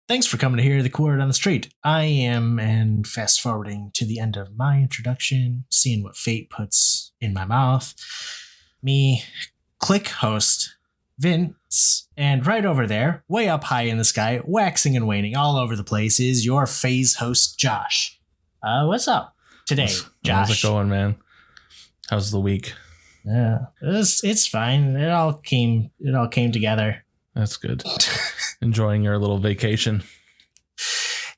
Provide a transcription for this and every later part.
Thanks for coming to hear the word on the street. I am, and fast forwarding to the end of my introduction, seeing what fate puts in my mouth. Me, click host, Vince, and right over there, way up high in the sky, waxing and waning all over the place, is your phase host, Josh. What's up today, Josh? How's it going, man? How's the week? Yeah, it's fine. It all came together. That's good. Enjoying your little vacation.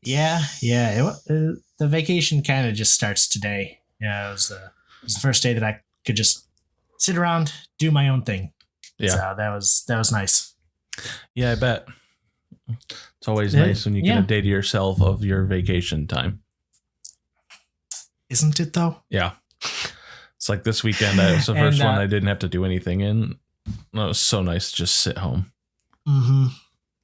Yeah. The vacation kind of just starts today. Yeah, it was the first day that I could just sit around, do my own thing. Yeah, so that was nice. Yeah, I bet. It's always nice when you get a day to yourself of your vacation time. Isn't it though? Yeah. It's like this weekend. It was the first one I didn't have to do anything in. It was so nice to just sit home. Mm-hmm.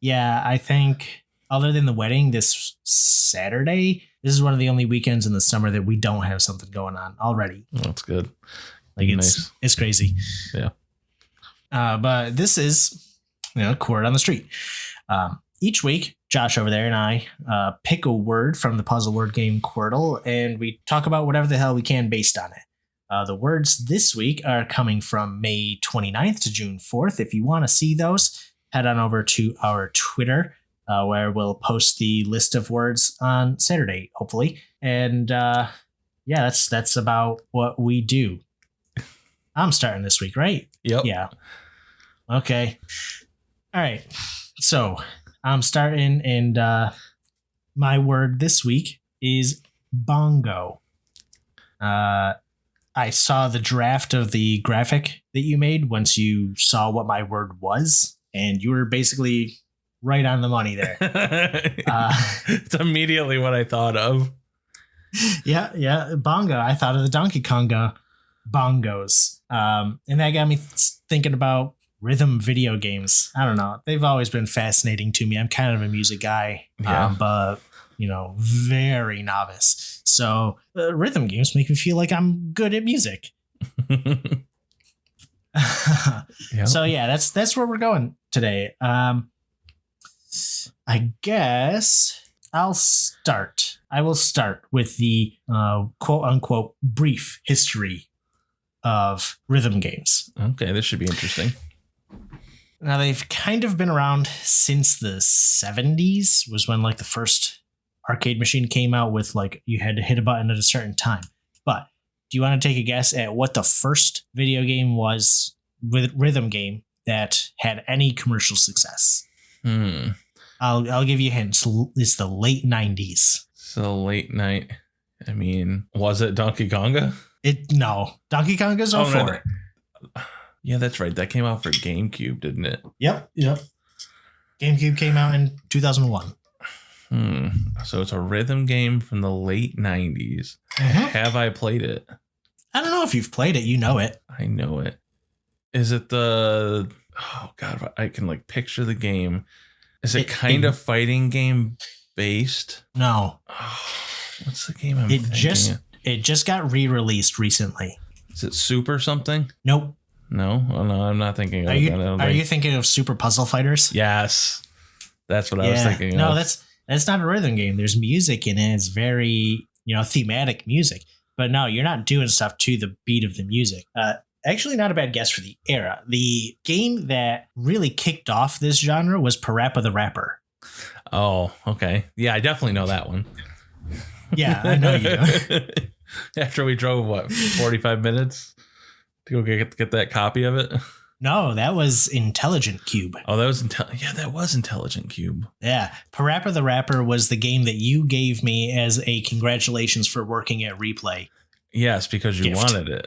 Yeah, I think other than the wedding this Saturday, this is one of the only weekends in the summer that we don't have something going on already. Oh, that's good. Like it's crazy. Yeah. But this is, word on the street. Each week, Josh over there and I pick a word from the puzzle word game Wordle, and we talk about whatever the hell we can based on it. The words this week are coming from May 29th to June 4th. If you want to see those, head on over to our Twitter, where we'll post the list of words on Saturday, hopefully. And that's about what we do. I'm starting this week, right? Yep. Yeah. Okay. All right. So I'm starting, and my word this week is bongo. I saw the draft of the graphic that you made once you saw what my word was, and you were basically right on the money there. It's immediately what I thought of. Yeah. Bongo. I thought of the Donkey Konga bongos. And that got me thinking about rhythm video games. I don't know. They've always been fascinating to me. I'm kind of a music guy, but very novice. So rhythm games make me feel like I'm good at music. Yep. So yeah, that's where we're going today. I guess I will start with the quote unquote brief history of rhythm games. Okay, this should be interesting. Now, they've kind of been around since the 70s, was when like the first arcade machine came out with like you had to hit a button at a certain time. But do you want to take a guess at what the first video game was, with rhythm game, that had any commercial success? I'll give you hints. It's the late 90s. So late night. I mean, was it Donkey Konga? No. Donkey Konga's 04. No. Yeah, that's right. That came out for GameCube, didn't it? Yep. GameCube came out in 2001. So it's a rhythm game from the late 90s. Have I played it? I don't know if you've played it. You know it. I know it. Is it the... Oh, God. I can like picture the game. Is it kind of fighting game based? No. Oh, what's the game I'm thinking? It just got re-released recently. Is it Super something? Nope. No? Oh, no, I'm not thinking of that. Are you thinking of Super Puzzle Fighters? Yes. That's what I was thinking of. No, that's not a rhythm game. There's music in it. It's very, thematic music. But no, you're not doing stuff to the beat of the music. Actually, not a bad guess for the era. The game that really kicked off this genre was Parappa the Rapper. Oh, okay. Yeah, I definitely know that one. Yeah, I know you do. After we drove, 45 minutes to go get that copy of it? No, that was Intelligent Cube. Oh, that was that was Intelligent Cube. Yeah, Parappa the Rapper was the game that you gave me as a congratulations for working at Replay. Yes, because you wanted it.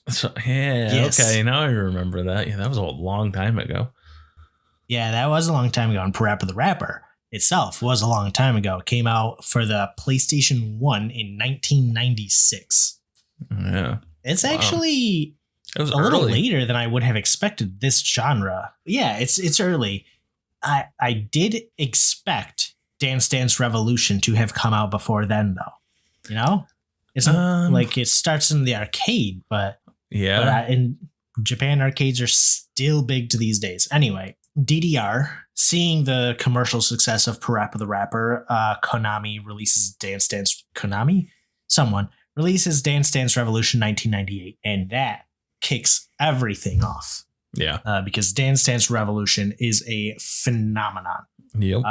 So, yes. Okay, now I remember that. Yeah, that was a long time ago. Yeah, that was a long time ago. And Parappa the Rapper itself was a long time ago. It came out for the PlayStation 1 in 1996. Yeah. It's actually a little later than I would have expected this genre. Yeah, it's early. I did expect Dance Dance Revolution to have come out before then, though. It's like it starts in the arcade, but... Yeah. But in Japan, arcades are still big to these days. Anyway, DDR, seeing the commercial success of Parappa the Rapper, Konami releases Dance Dance. Konami? Someone releases Dance Dance Revolution 1998, and that kicks everything off. Yeah. Because Dance Dance Revolution is a phenomenon. Yep.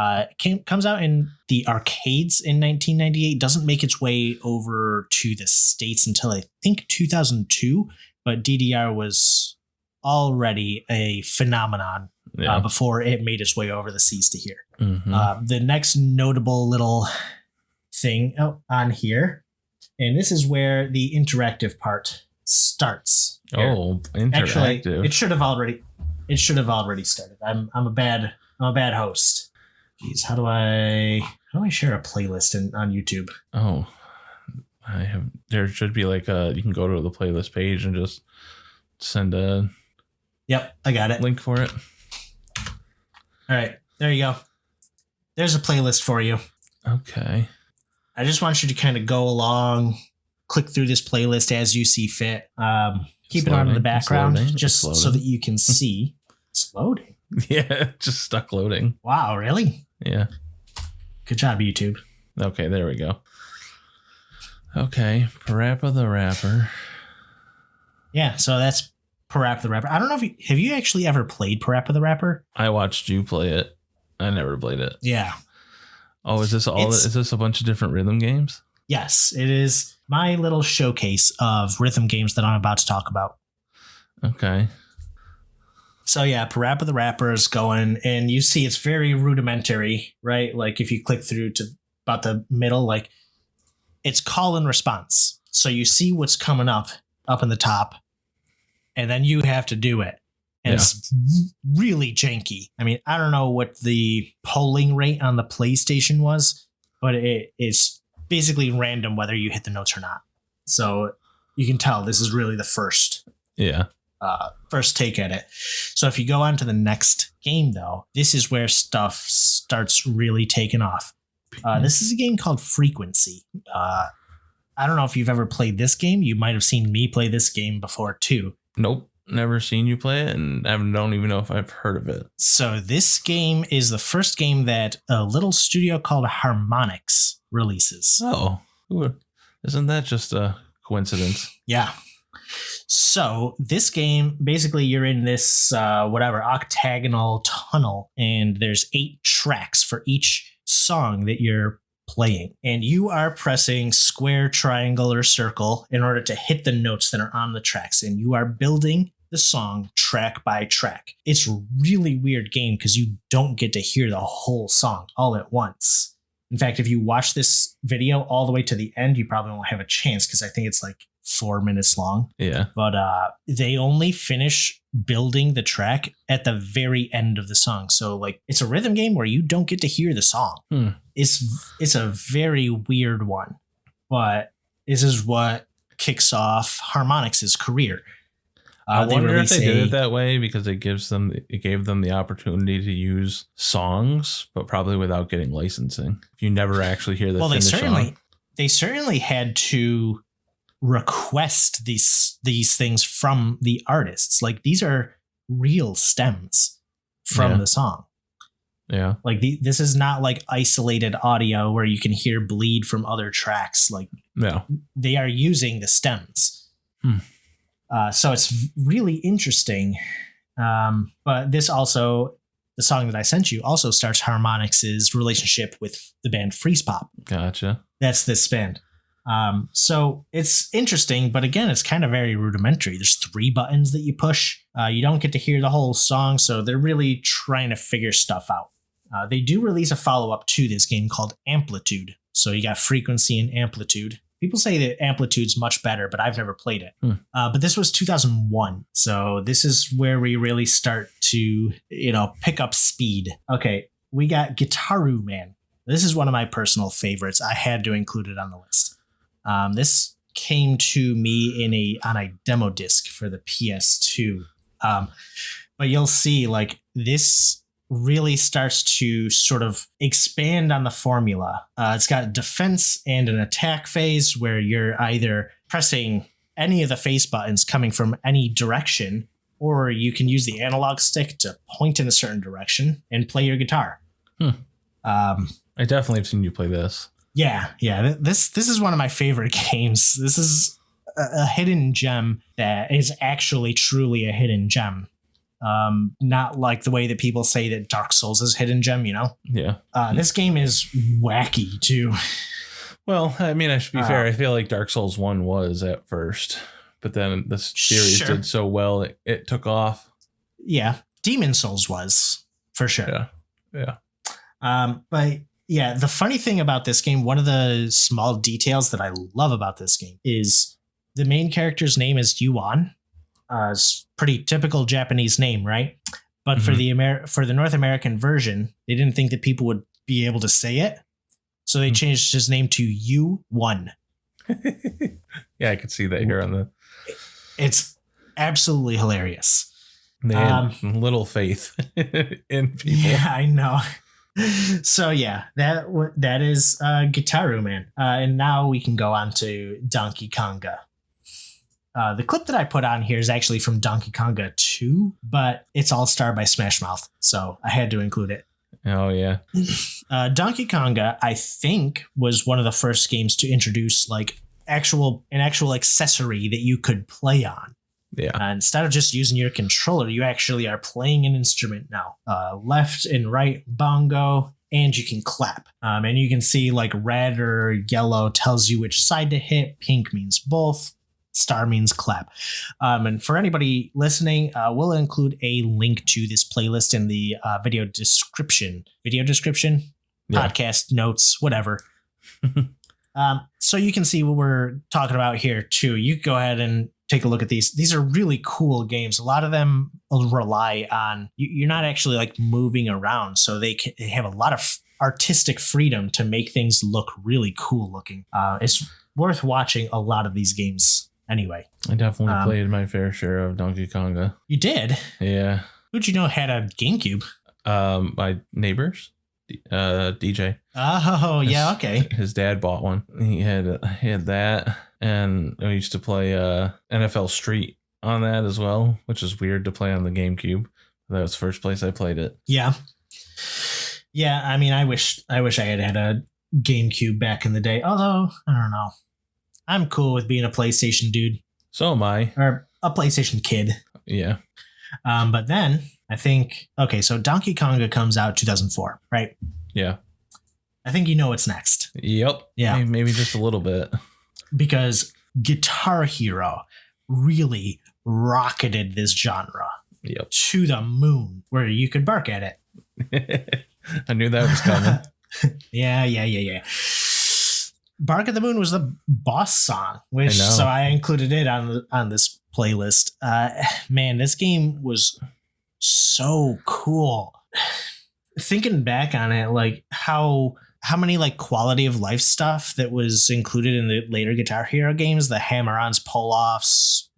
Comes out in the arcades in 1998, doesn't make its way over to the States until I think 2002, but DDR was already a phenomenon before it made its way over the seas to here. Mm-hmm. The next notable little thing on here, and this is where the interactive part starts. Here. Oh, interactive. Actually, it should have already started. I'm a bad host. Jeez, how do I share a playlist on YouTube? Oh, there should be like you can go to the playlist page and just send a Yep, I got it. Link for it. All right, there you go. There's a playlist for you. Okay. I just want you to kind of go along, click through this playlist as you see fit. Keep it on in the background just so that you can see. It's loading. Yeah, just stuck loading. Wow, really? Yeah. Good job, YouTube. Okay, there we go. Okay, Parappa the Rapper. Yeah, so that's Parappa the Rapper. I don't know if have you actually ever played Parappa the Rapper? I watched you play it. I never played it. Yeah. Oh, is this a bunch of different rhythm games? Yes, it is my little showcase of rhythm games that I'm about to talk about. Okay. So yeah, Parappa the Rapper is going, and you see it's very rudimentary, right? Like if you click through to about the middle, like it's call and response. So you see what's coming up in the top, and then you have to do it. And it's really janky. I mean, I don't know what the polling rate on the PlayStation was, but it is basically random whether you hit the notes or not. So you can tell this is really the first take at it. So if you go on to the next game, though, this is where stuff starts really taking off. This is a game called Frequency. I don't know if you've ever played this game. You might have seen me play this game before, too. Nope. Never seen you play it, and I don't even know if I've heard of it. So this game is the first game that a little studio called Harmonix releases. Oh, isn't that just a coincidence? Yeah. So this game, basically you're in this octagonal tunnel, and there's 8 tracks for each song that you're playing. And you are pressing square, triangle, or circle in order to hit the notes that are on the tracks. And you are building the song track by track. It's a really weird game because you don't get to hear the whole song all at once. In fact, if you watch this video all the way to the end, you probably won't have a chance because I think it's like 4 minutes long. Yeah. But they only finish building the track at the very end of the song. So like it's a rhythm game where you don't get to hear the song. It's a very weird one. But this is what kicks off Harmonix's career. I wonder if they did it that way because it gave them the opportunity to use songs, but probably without getting licensing. If you never actually hear the finished song. They certainly had to request these things from the artists. Like these are real stems from the song. Yeah. Like this is not like isolated audio where you can hear bleed from other tracks. Like they are using the stems. So it's really interesting. But this also, the song that I sent you also starts Harmonix's relationship with the band Freeze Pop. Gotcha. That's this band. So it's interesting, but again, it's kind of very rudimentary. There's 3 buttons that you push. You don't get to hear the whole song, so they're really trying to figure stuff out. They do release a follow-up to this game called Amplitude. So you got Frequency and Amplitude. People say that Amplitude's much better, but I've never played it. But this was 2001. So this is where we really start to, pick up speed. Okay, we got Gitaru Man. This is one of my personal favorites. I had to include it on the list. This came to me on a demo disc for the PS2. But you'll see, like, this really starts to sort of expand on the formula. It's got defense and an attack phase where you're either pressing any of the face buttons coming from any direction, or you can use the analog stick to point in a certain direction and play your guitar. I definitely have seen you play this. Yeah. This is one of my favorite games. This is a hidden gem that is actually truly a hidden gem. Not like the way that people say that Dark Souls is hidden gem, Yeah. This game is wacky too. Well, I mean, I should be fair. I feel like Dark Souls 1 was at first, but then the series did so well, it took off. Yeah. Demon Souls was, for sure. Yeah. But yeah, the funny thing about this game, one of the small details that I love about this game is the main character's name is Yuan. It's pretty typical Japanese name, right? But for the North American version, they didn't think that people would be able to say it. So they changed his name to U1. Yeah, I could see that here on the... It's absolutely hilarious. They had little faith in people. Yeah, I know. So yeah, that is Gitaru, man. And now we can go on to Donkey Konga. The clip that I put on here is actually from Donkey Konga 2, but it's All Star by Smash Mouth, so I had to include it. Oh yeah. Donkey Konga, I think, was one of the first games to introduce like an actual accessory that you could play on. Yeah. Instead of just using your controller, you actually are playing an instrument now. Left and right bongo, and you can clap. And you can see like red or yellow tells you which side to hit. Pink means both. Star means clap. And for anybody listening, we'll include a link to this playlist in the video description, podcast notes, whatever. So you can see what we're talking about here too. You go ahead and take a look at these. These are really cool games. A lot of them rely on you're not actually like moving around, so they have a lot of artistic freedom to make things look really cool looking. It's worth watching a lot of these games. Anyway, I definitely played my fair share of Donkey Konga. You did? Yeah. Who'd you know had a GameCube? My neighbors, DJ. Oh, yeah, okay. His dad bought one. He had that, and I used to play NFL Street on that as well, which is weird to play on the GameCube. That was the first place I played it. Yeah. Yeah, I mean, I wish I had a GameCube back in the day. Although, I don't know. I'm cool with being a PlayStation dude. So am I. Or a PlayStation kid. Yeah. But then I think, okay, so Donkey Konga comes out 2004, right? Yeah. I think you know what's next. Yep. Yeah. Maybe just a little bit. Because Guitar Hero really rocketed this genre to the moon where you could bark at it. I knew that was coming. Yeah. Bark at the Moon was the boss song, so I included it on this playlist. Man, this game was so cool. Thinking back on it, like how many like quality of life stuff that was included in the later Guitar Hero games, the hammer-ons, pull-offs,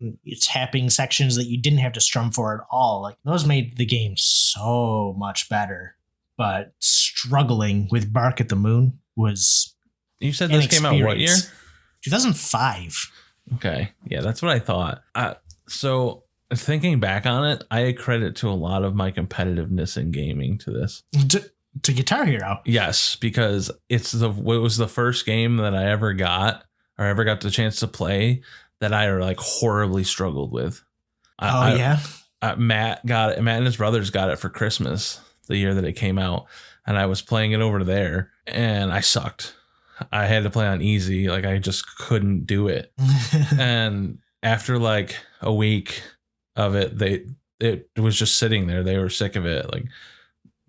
tapping sections that you didn't have to strum for at all. Like those made the game so much better. But struggling with Bark at the Moon was... You said this came out what year? 2005. Okay. Yeah, that's what I thought. So thinking back on it, I credit to a lot of my competitiveness in gaming to this. To Guitar Hero? Yes, because it was the first game that I ever got the chance to play that I like horribly struggled with. Matt got it. Matt and his brothers got it for Christmas the year that it came out, and I was playing it over there, and I sucked. I had to play on easy. Like I just couldn't do it. And after like a week of it was just sitting there. They were sick of it. Like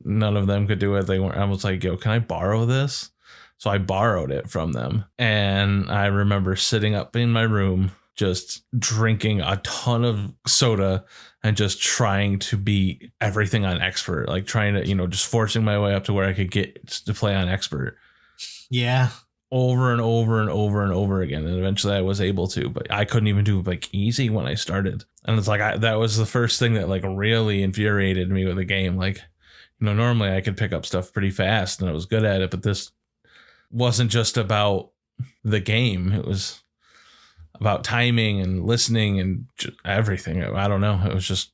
none of them could do it. I was like, yo, can I borrow this? So I borrowed it from them. And I remember sitting up in my room, just drinking a ton of soda and just trying to beat everything on expert, like trying to, just forcing my way up to where I could get to play on expert. Yeah. Over and over and over and over again. And eventually I was able to, but I couldn't even do like easy when I started. And it's like, that was the first thing that like really infuriated me with the game. Like, normally I could pick up stuff pretty fast and I was good at it, but this wasn't just about the game. It was about timing and listening and everything. I don't know. It was just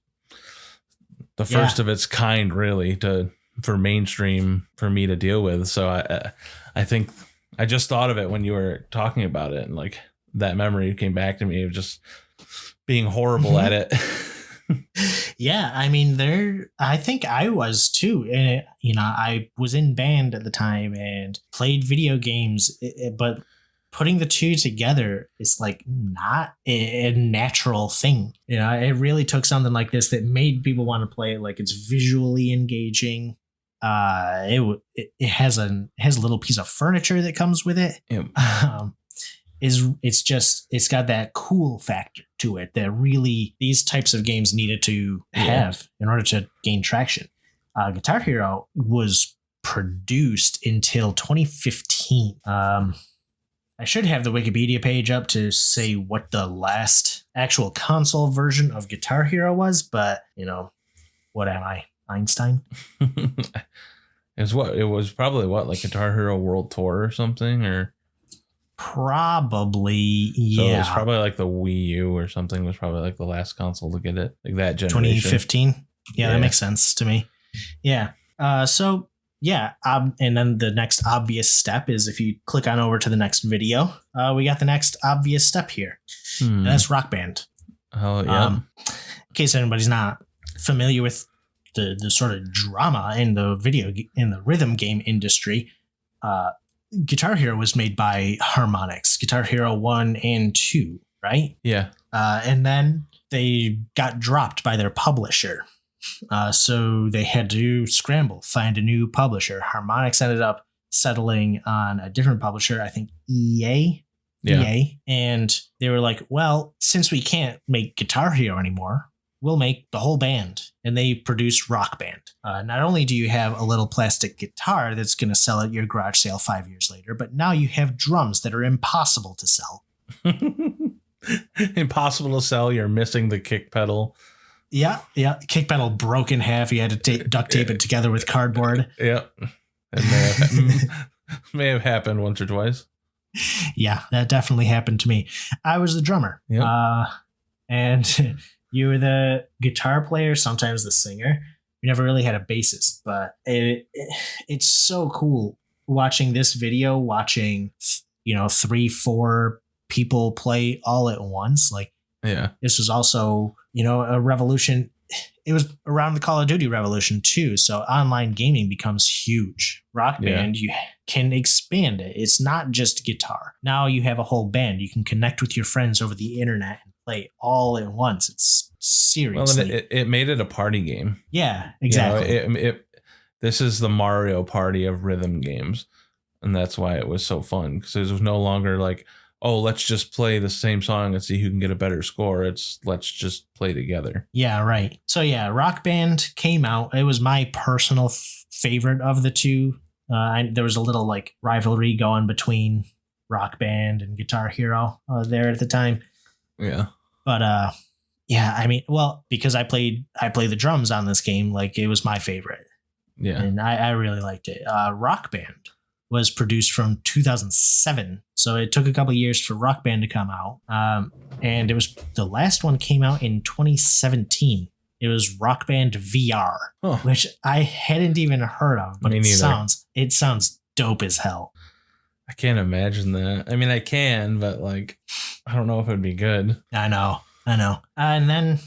the first of its kind, really, for mainstream for me to deal with. So I think I just thought of it when you were talking about it, and like that memory came back to me of just being horrible at it. Yeah, I mean, I think I was too. And, I was in band at the time and played video games, but putting the two together is like not a natural thing. It really took something like this that made people want to play it. Like, it's visually engaging. It has a little piece of furniture that comes with it. Yeah. It's got that cool factor to it that really these types of games needed to have in order to gain traction. Guitar Hero was produced until 2015. I should have the Wikipedia page up to say what the last actual console version of Guitar Hero was, but what am I, Einstein? It was probably like Guitar Hero World Tour or something, or probably, yeah. So it was probably like the Wii U or something was probably like the last console to get it, like that generation. 2015. Yeah, that makes sense to me. Yeah. And then the next obvious step is if you click on over to the next video, we got the next obvious step here. And that's Rock Band. Oh, yeah. In case anybody's not familiar with the sort of drama in the rhythm game industry, Guitar Hero was made by Harmonix, Guitar Hero 1 and 2, right? Yeah. And then they got dropped by their publisher. So they had to scramble, find a new publisher. Harmonix ended up settling on a different publisher, I think EA. Yeah. EA. And they were like, well, since we can't make Guitar Hero anymore, we'll make the whole band. And they produced Rock Band. Not only do you have a little plastic guitar that's going to sell at your garage sale 5 years later, but now you have drums that are impossible to sell. Impossible to sell. You're missing the kick pedal. Yeah. Kick pedal broke in half. You had to duct tape it together with cardboard. Yeah. It may have happened once or twice. Yeah, that definitely happened to me. I was the drummer. Yep. And you were the guitar player, sometimes the singer. We never really had a bassist, but it's so cool watching this video, watching 3-4 people play all at once. Like, yeah, this was also a revolution. It was around the Call of Duty revolution too. So online gaming becomes huge. Rock Band, you can expand it. It's not just guitar. Now you have a whole band. You can connect with your friends over the internet and play all at once. It's seriously. Well, it made it a party game. Yeah, exactly. This is the Mario Party of rhythm games. And that's why it was so fun. Because it was no longer like, oh, let's just play the same song and see who can get a better score. It's let's just play together. Yeah, right. So yeah, Rock Band came out. It was my personal favorite of the two. There was a little like rivalry going between Rock Band and Guitar Hero there at the time. Yeah. But yeah, I mean, well, because I played the drums on this game, like it was my favorite. Yeah. And I really liked it. Rock Band was produced from 2007. So it took a couple of years for Rock Band to come out. And it was the last one came out in 2017. It was Rock Band VR, which I hadn't even heard of, but it sounds dope as hell. I can't imagine that. I mean, I can, but like, I don't know if it'd be good. I know. And then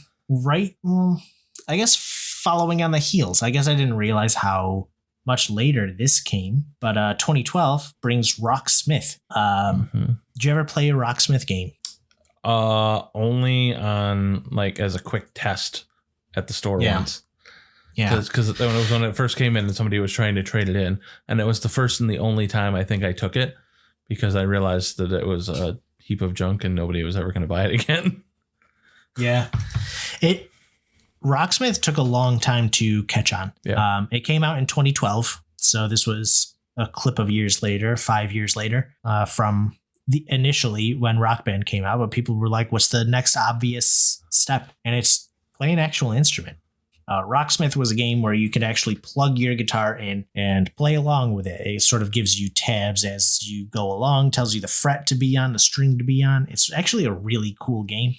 I guess following on the heels, I guess I didn't realize how much later this came, but 2012 brings Rocksmith. Did you ever play a Rocksmith game? Only on like as a quick test at the store once. Yeah, because when it first came in and somebody was trying to trade it in, and it was the first and the only time I think I took it because I realized that it was a heap of junk and nobody was ever going to buy it again. Yeah, Rocksmith took a long time to catch on. Yeah. It came out in 2012. So this was a clip of 5 years later, from initially when Rock Band came out, but people were like, what's the next obvious step? And it's play an actual instrument. Rocksmith was a game where you could actually plug your guitar in and play along with it. It sort of gives you tabs as you go along, tells you the fret to be on, the string to be on. It's actually a really cool game.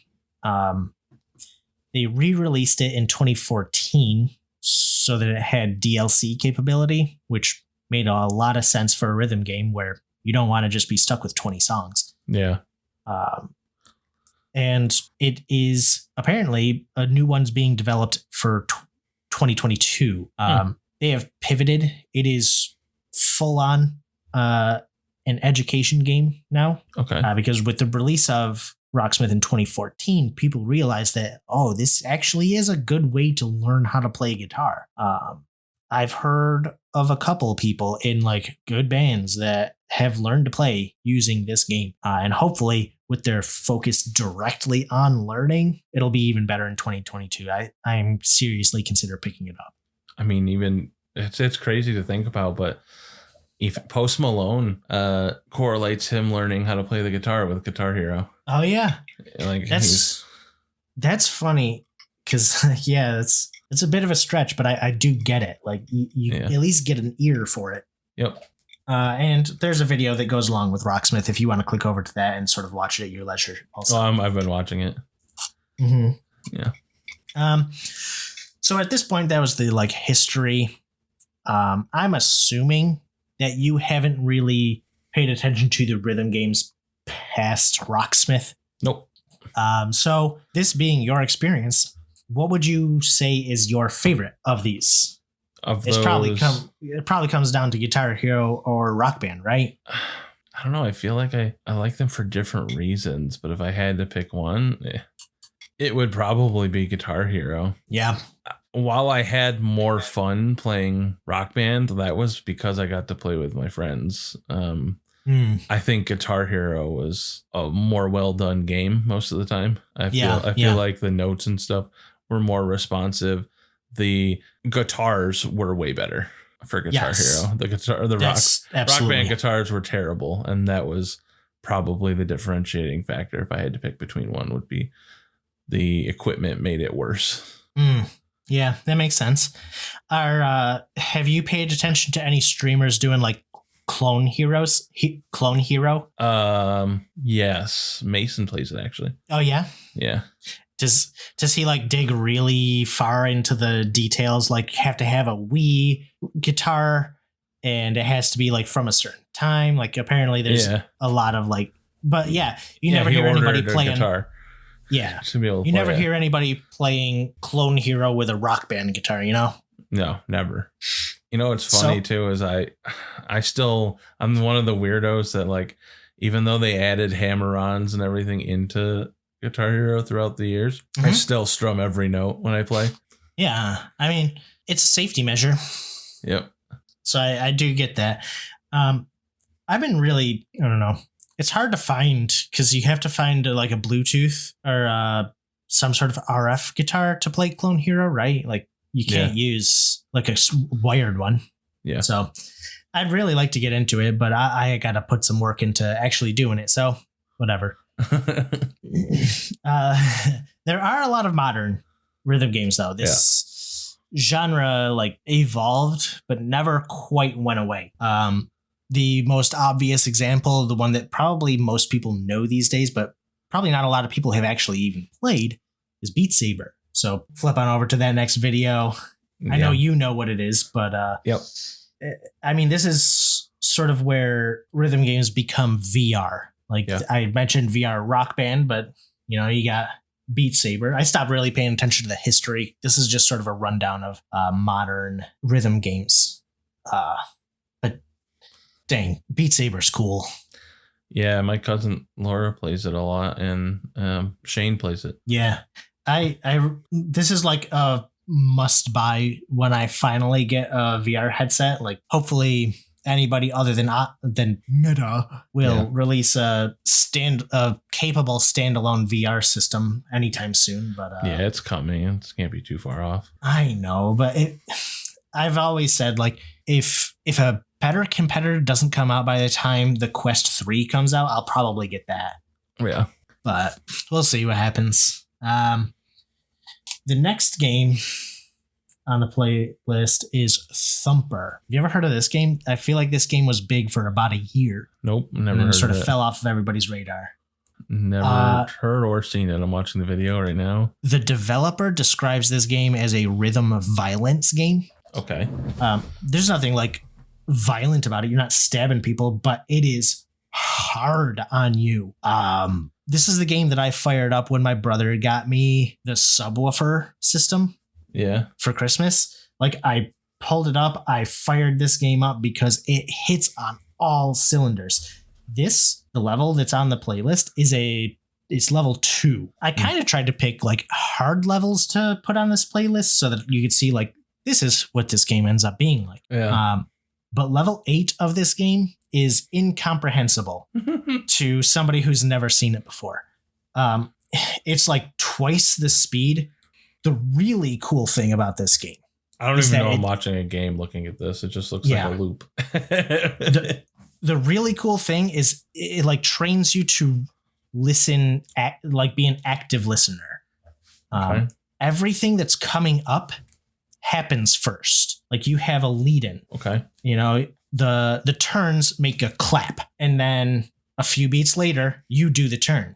They re-released it in 2014 so that it had DLC capability, which made a lot of sense for a rhythm game where you don't want to just be stuck with 20 songs. Yeah. And it is apparently a new one's being developed for 2022. They have pivoted. It is full on an education game now. Okay. Because with the release of Rocksmith in 2014, people realized that, oh, this actually is a good way to learn how to play guitar. I've heard of a couple people in like good bands that have learned to play using this game. And hopefully with their focus directly on learning, it'll be even better in 2022. I'm seriously consider picking it up. I mean, even it's crazy to think about, but if Post Malone correlates him learning how to play the guitar with Guitar Hero. Oh yeah. Like that's funny. Cause yeah, it's a bit of a stretch, but I do get it. Like you at least get an ear for it. Yep. And there's a video that goes along with Rocksmith if you want to click over to that and sort of watch it at your leisure. Also, I've been watching it. Mm-hmm. Yeah. So at this point, that was the like history. I'm assuming that you haven't really paid attention to the rhythm games past Rocksmith. Nope. So this being your experience, what would you say is your favorite of these? It probably comes down to Guitar Hero or Rock Band, right? I don't know. I feel like I like them for different reasons, but if I had to pick one, it would probably be Guitar Hero. Yeah. While I had more fun playing Rock Band, that was because I got to play with my friends. I think Guitar Hero was a more well done game most of the time. I feel like the notes and stuff were more responsive. The guitars were way better for Guitar Hero. The Rock Band guitars were terrible, and that was probably the differentiating factor. If I had to pick between one, would be the equipment made it worse. Yeah, that makes sense. Have you paid attention to any streamers doing like Clone Hero? Yes, Mason plays it actually. Oh yeah. Yeah. Does he like dig really far into the details? Like have to have a Wii guitar and it has to be like from a certain time. Like apparently there's a lot of like, but yeah, you never hear anybody playing guitar. Yeah. You never hear anybody playing Clone Hero with a Rock Band guitar, you know? No, never. You know, what's funny too is I'm one of the weirdos that like, even though they added hammer-ons and everything into Guitar Hero throughout the years, I still strum every note when I play. Yeah. I mean, it's a safety measure. Yep. So I do get that. I've been really, I don't know. It's hard to find because you have to find like a Bluetooth or some sort of RF guitar to play Clone Hero, right? Like you can't use like a wired one. Yeah. So I'd really like to get into it, but I got to put some work into actually doing it. So whatever. There are a lot of modern rhythm games though. This genre like evolved but never quite went away. The most obvious example, the one that probably most people know these days but probably not a lot of people have actually even played, is Beat Saber. So flip on over to that next video. I know you know what it is, but I mean, this is sort of where rhythm games become VR. Like I mentioned VR Rock Band, but you know, you got Beat Saber. I stopped really paying attention to the history. This is just sort of a rundown of modern rhythm games. But dang, Beat Saber's cool. Yeah, my cousin Laura plays it a lot, and Shane plays it. Yeah, this is like a must buy when I finally get a VR headset. Like, hopefully anybody other than Meta will release a capable standalone VR system anytime soon. But yeah, it's coming. It can't be too far off. I know, but I've always said, like, if a better competitor doesn't come out by the time the Quest 3 comes out, I'll probably get that. Yeah, but we'll see what happens. The next game on the playlist is Thumper. Have you ever heard of this game? I feel like this game was big for about a year. Nope, never and then heard sort of of it. fell off of everybody's radar. Never heard or seen it. I'm watching the video right now. The developer describes this game as a rhythm of violence game. Okay. There's nothing like violent about it. You're not stabbing people, but it is hard on you. This is the game that I fired up when my brother got me the subwoofer system. Yeah. For Christmas. Like, I pulled it up. I fired this game up because it hits on all cylinders. The level that's on the playlist is level 2. I kind of tried to pick like hard levels to put on this playlist so that you could see like, this is what this game ends up being like. Yeah. But level 8 of this game is incomprehensible to somebody who's never seen it before. It's like twice the speed. The really cool thing about this game, I don't even know I'm watching a game looking at this. It just looks like a loop. The really cool thing is it like trains you to listen, like be an active listener. Okay. Everything that's coming up happens first. Like you have a lead in. Okay. You know, the turns make a clap, and then a few beats later, you do the turn.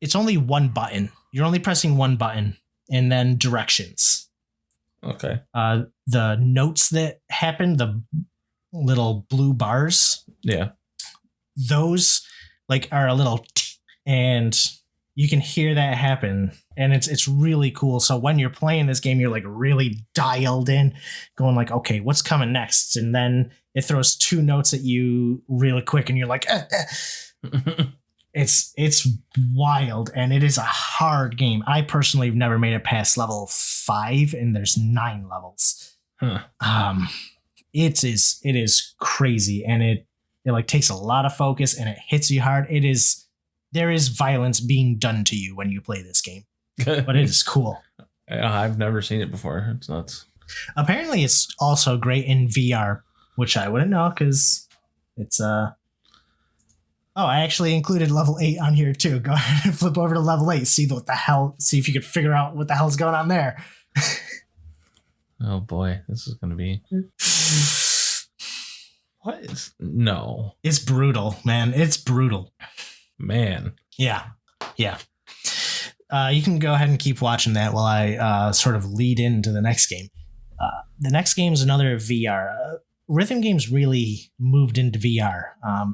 It's only one button. You're only pressing one button, and then directions. Okay. The notes that happen, the little blue bars. Yeah. Those like are a little and you can hear that happen, and it's really cool. So when you're playing this game, you're like really dialed in, going like, okay, what's coming next? And then it throws 2 notes at you really quick, and you're like, It's wild, and it is a hard game. I personally have never made it past level 5, and there's 9 levels. Huh. It is crazy, and it like takes a lot of focus, and it hits you hard. There is violence being done to you when you play this game, but it is cool. I've never seen it before. It's nuts. Apparently, it's also great in VR, which I wouldn't know because it's Oh, I actually included level 8 on here too. Go ahead and flip over to level 8. See if you could figure out what the hell's going on there. Oh boy, this is going to be. No. It's brutal, man. It's brutal. Man. Yeah. You can go ahead and keep watching that while I sort of lead into the next game. The next game is another VR. Rhythm games really moved into VR.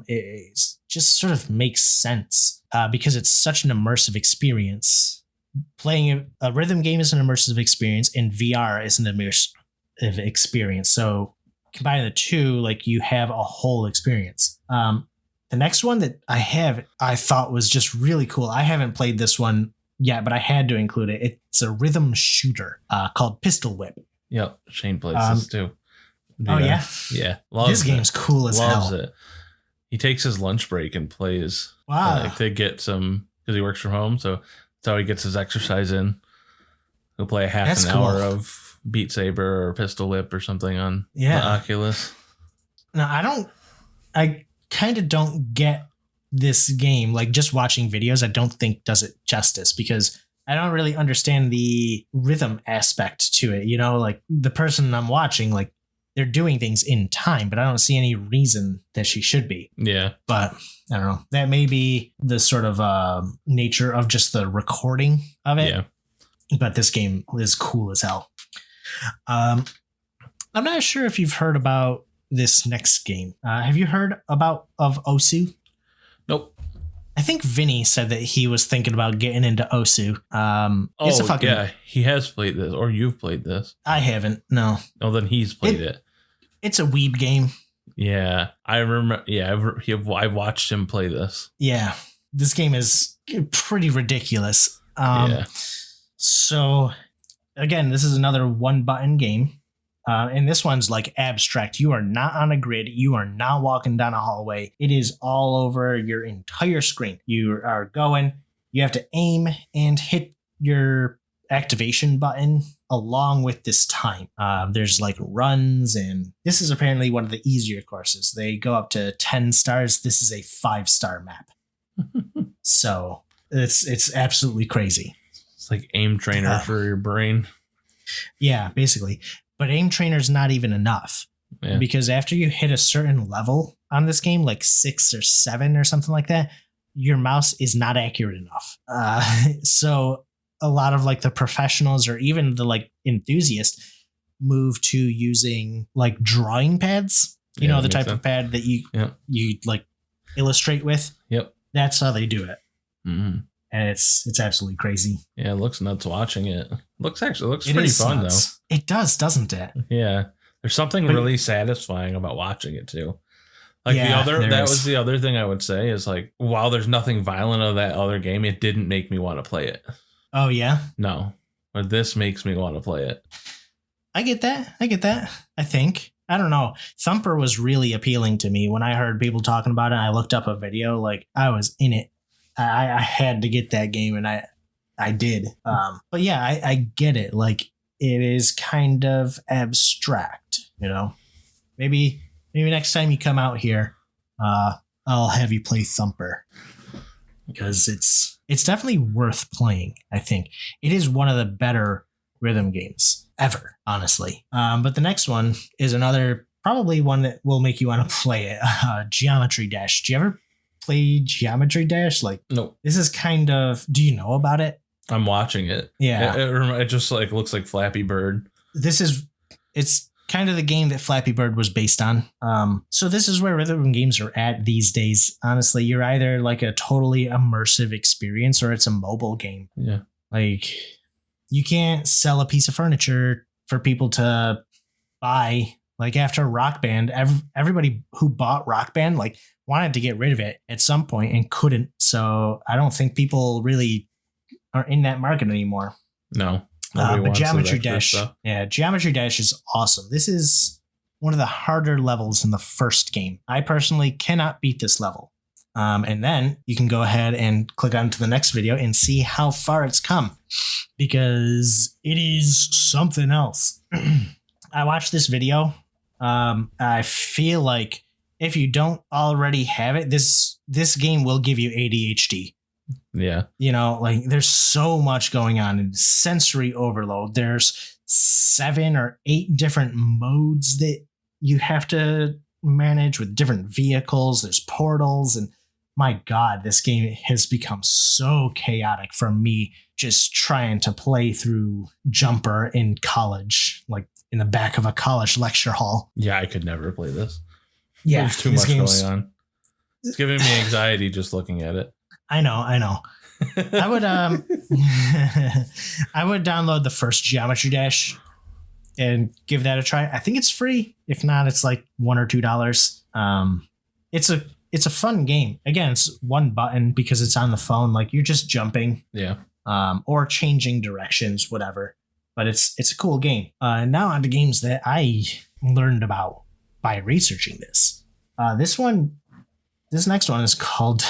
It just sort of makes sense because it's such an immersive experience. Playing a rhythm game is an immersive experience, and VR is an immersive experience. So combining the two, like you have a whole experience. The next one that I thought was just really cool. I haven't played this one yet, but I had to include it. It's a rhythm shooter called Pistol Whip. Yep, Shane plays this too. Oh yeah, yeah. This game's cool as hell. Loves it. He takes his lunch break and plays. Wow. To get some because he works from home, so that's how he gets his exercise in. He'll play an hour of Beat Saber or Pistol Whip or something on the Oculus. Now I kind of don't get this game. Like just watching videos, I don't think does it justice because I don't really understand the rhythm aspect to it. You know, like the person I'm watching, like they're doing things in time, but I don't see any reason that she should be. Yeah. But I don't know. That may be the sort of nature of just the recording of it. Yeah. But this game is cool as hell. I'm not sure if you've heard about this next game. Have you heard of Osu? Nope. I think Vinny said that he was thinking about getting into Osu. Yeah, he has played this, or you've played this. I haven't. No. Oh, then he's played it. It's a weeb game. Yeah, I remember. Yeah, I've watched him play this. Yeah, this game is pretty ridiculous. So, again, this is another one-button game. And this one's like abstract. You are not on a grid. You are not walking down a hallway. It is all over your entire screen. You are going. You have to aim and hit your activation button along with this time. There's like runs, and this is apparently one of the easier courses. They go up to 10 stars. This is a 5-star map. So it's absolutely crazy. It's like aim trainer for your brain. Yeah, basically. But aim trainer's not even enough because after you hit a certain level on this game, like 6 or 7 or something like that, your mouse is not accurate enough. So a lot of like the professionals or even the like enthusiasts move to using like drawing pads. You know, the type of pad that you like illustrate with. Yep. That's how they do it. Mm-hmm. And it's absolutely crazy. Yeah, it looks nuts watching it. Looks pretty fun nuts. Though. It does, doesn't it? Yeah. There's something really satisfying about watching it too. Like that was the other thing I would say is like, while there's nothing violent of that other game, it didn't make me want to play it. Oh yeah? No. But this makes me want to play it. I get that. I think. I don't know. Thumper was really appealing to me when I heard people talking about it. I looked up a video, like I was in it. I had to get that game, and I did. But yeah, I get it. Like it is kind of abstract, you know. Maybe next time you come out here, I'll have you play Thumper because it's definitely worth playing. I think it is one of the better rhythm games ever, honestly. But the next one is another probably one that will make you want to play it. Geometry Dash. Do you ever play Geometry Dash? Like, no. This is kind of. Do you know about it? I'm watching it. Yeah, it just like looks like Flappy Bird. It's kind of the game that Flappy Bird was based on. So this is where rhythm games are at these days. Honestly, you're either like a totally immersive experience or it's a mobile game. Yeah, like. You can't sell a piece of furniture for people to buy. Like after Rock Band, everybody who bought Rock Band like wanted to get rid of it at some point and couldn't. So I don't think people really are in that market anymore. No. But Geometry Dash, Geometry Dash is awesome. This is one of the harder levels in the first game. I personally cannot beat this level. And then you can go ahead and click on to the next video and see how far it's come because it is something else. I watched this video. I feel like if you don't already have it, this game will give you ADHD. Yeah. You know, like there's so much going on and sensory overload. There's 7 or 8 different modes that you have to manage with different vehicles. There's portals and my God, this game has become so chaotic for me just trying to play through Jumper in college, like in the back of a college lecture hall. Yeah, I could never play this. Yeah, there's too much going on. It's giving me anxiety just looking at it. I know. I would I would download the first Geometry Dash and give that a try. I think it's free. If not, it's like $1 or $2. It's a fun game. Again, it's one button because it's on the phone. Like you're just jumping, or changing directions, whatever. But it's a cool game. And now on to games that I learned about by researching this. This next one is called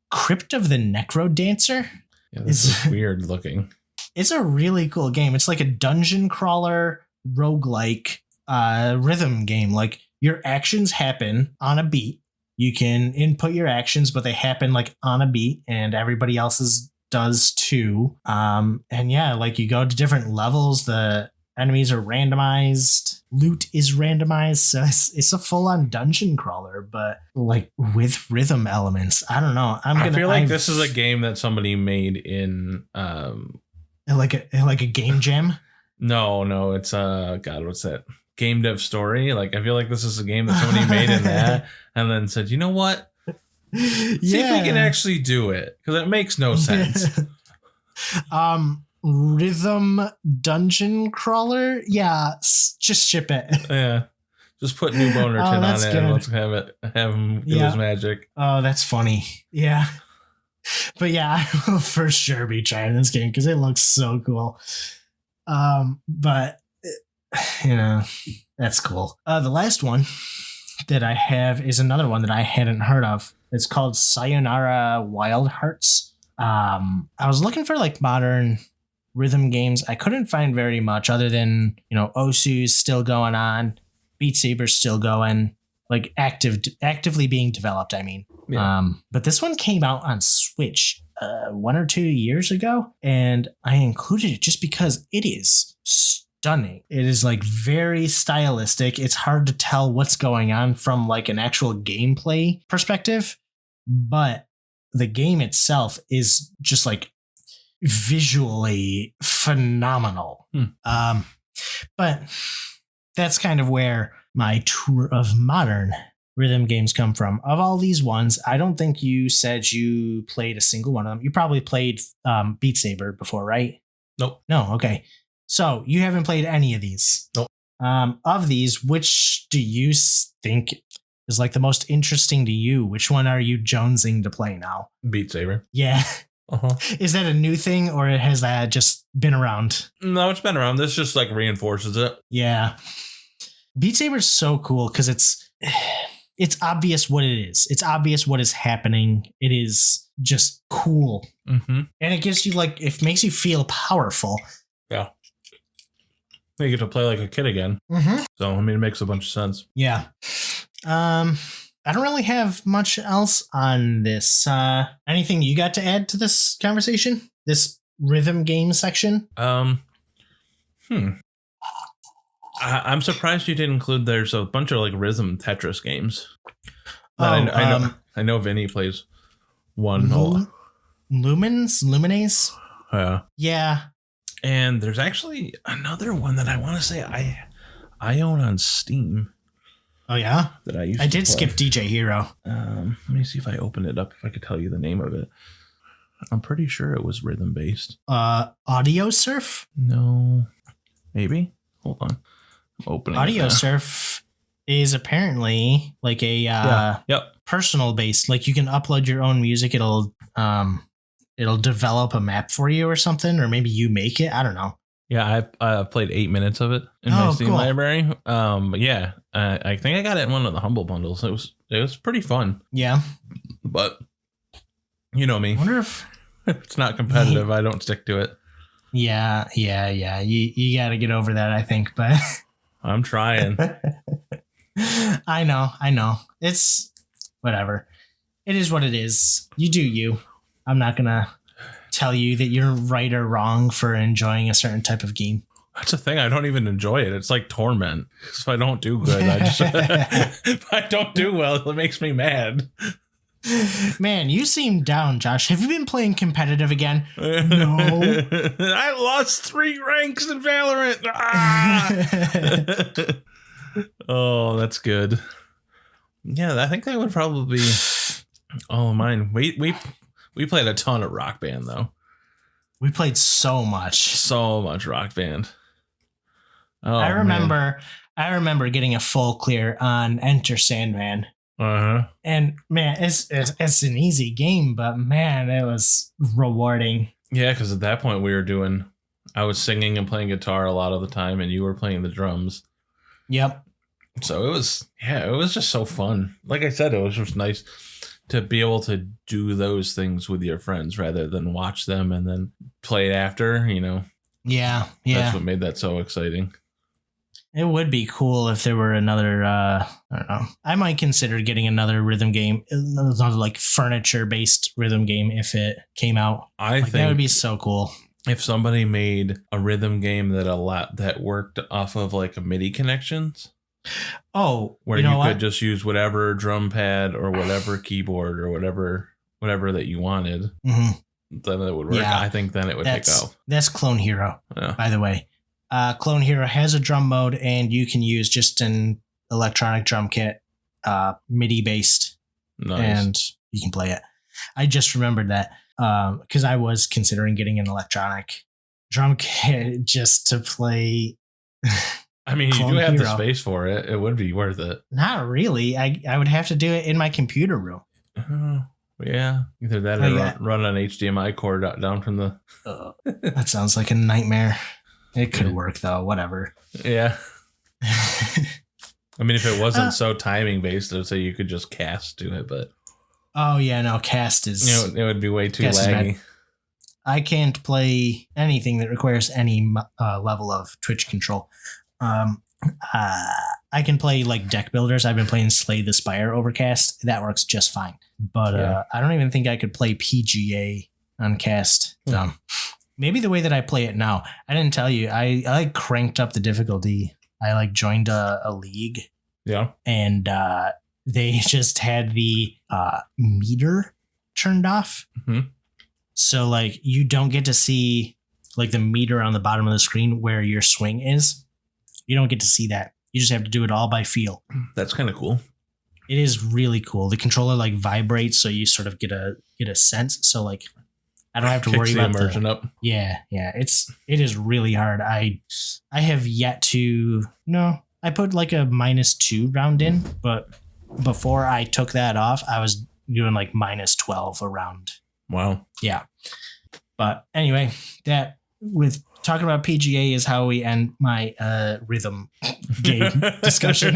Crypt of the Necro Dancer. Yeah, this is weird looking. It's a really cool game. It's like a dungeon crawler roguelike rhythm game. Like your actions happen on a beat. You can input your actions, but they happen like on a beat and everybody else's does too. And yeah, like you go to different levels. The enemies are randomized. Loot is randomized. So it's a full on dungeon crawler, but like with rhythm elements. I don't know. I feel like this is a game that somebody made in like a game jam. No, it's God, what's that? Game Dev Story. Like I feel like this is a game that somebody made in that and then said, you know what? See if we can actually do it because it makes no sense. Rhythm dungeon crawler. Yeah, just ship it. Yeah, just put New Bonerton on it and let's have him do his magic. Oh, that's funny. Yeah, but yeah, I will for sure be trying this game because it looks so cool. But you know, that's cool. The last one that I have is another one that I hadn't heard of. It's called Sayonara Wild Hearts. I was looking for like modern rhythm games. I couldn't find very much other than, you know, Osu's still going on, Beat Saber's still going, like actively being developed, I mean. Yeah. But this one came out on Switch 1 or 2 years ago, and I included it just because it is stunning. It is like very stylistic. It's hard to tell what's going on from like an actual gameplay perspective, but the game itself is just like visually phenomenal. But that's kind of where my tour of modern rhythm games come from. Of all these ones, I don't think you said you played a single one of them. You probably played Beat Saber before, right? Nope. No, okay. So you haven't played any of these. Nope. Of these, which do you think is like the most interesting to you? Which one are you jonesing to play now? Beat Saber. Yeah. Uh-huh. Is that a new thing or has that just been around? No, it's been around. This just like reinforces it. Yeah. Beat Saber is so cool because it's obvious what it is. It's obvious what is happening. It is just cool. Mm-hmm. And it gives you like, it makes you feel powerful. Yeah. You get to play like a kid again. Mm-hmm. So, I mean, it makes a bunch of sense. Yeah. I don't really have much else on this. Anything you got to add to this conversation? This rhythm game section? I'm surprised you didn't include. There's a bunch of like rhythm Tetris games. I know Vinny plays one. Lumines? Yeah. Yeah. And there's actually another one that I want to say I own on Steam. Oh yeah, that I used. I did skip DJ Hero. Let me see if I open it up. If I could tell you the name of it, I'm pretty sure it was rhythm based. Audio Surf? No, maybe. Hold on, I'm opening. Audio Surf is apparently like a personal based. Like you can upload your own music. It'll develop a map for you or something, or maybe you make it. I don't know. Yeah, I played 8 minutes of it in my Steam library. But yeah, I think I got it in one of the Humble Bundles. It was pretty fun. Yeah, but you know me. I wonder if it's not competitive. I don't stick to it. Yeah. You got to get over that, I think. But I'm trying. I know. It's whatever. It is what it is. You do you. I'm not gonna tell you that you're right or wrong for enjoying a certain type of game. That's the thing. I don't even enjoy it. It's like torment. If I don't do good, if I don't do well, it makes me mad. Man, you seem down, Josh. Have you been playing competitive again? No. I lost 3 ranks in Valorant. Ah! Oh, that's good. Yeah, I think that would probably be mine. We played a ton of Rock Band, though. We played so much Rock Band. Oh, I remember getting a full clear on Enter Sandman. Uh-huh. And man, it's an easy game, but man, it was rewarding. Yeah, because at that point I was singing and playing guitar a lot of the time, and you were playing the drums. Yep. So it was just so fun. Like I said, it was just nice to be able to do those things with your friends rather than watch them and then play it after, you know. Yeah. That's what made that so exciting. It would be cool if there were another, I don't know. I might consider getting another rhythm game, another like furniture-based rhythm game if it came out. I think that would be so cool. If somebody made a rhythm game that worked off of like a MIDI connections. Oh, where you could just use whatever drum pad or whatever keyboard or whatever that you wanted, then it would work. Yeah, I think then it would pick up. That's Clone Hero, by the way. Clone Hero has a drum mode, and you can use just an electronic drum kit, MIDI based, and you can play it. I just remembered that because I was considering getting an electronic drum kit just to play. I mean, you do have the space for it. It would be worth it. Not really. I would have to do it in my computer room. Yeah. Either that or run an HDMI cord down from the... That sounds like a nightmare. It could work, though. Whatever. Yeah. I mean, if it wasn't so timing based, I'd say you could just cast to it, but... Oh, yeah. No, cast is... it would be way too laggy. I can't play anything that requires any level of Twitch control. I can play like deck builders. I've been playing Slay the Spire Overcast. That works just fine. But I don't even think I could play PGA on cast. Maybe the way that I play it now. I didn't tell you. I like cranked up the difficulty. I like joined a league. Yeah. And they just had the meter turned off. Mhm. So like you don't get to see like the meter on the bottom of the screen where your swing is. You don't get to see that. You just have to do it all by feel. That's kind of cool. It is really cool. The controller like vibrates, so you sort of get a sense. So like I don't have to worry about immersion up. Yeah. It is really hard. I have yet to I put like a -2 round in, but before I took that off, I was doing like -12 a round. Wow. Yeah. But anyway, that with talking about PGA is how we end my rhythm game discussion.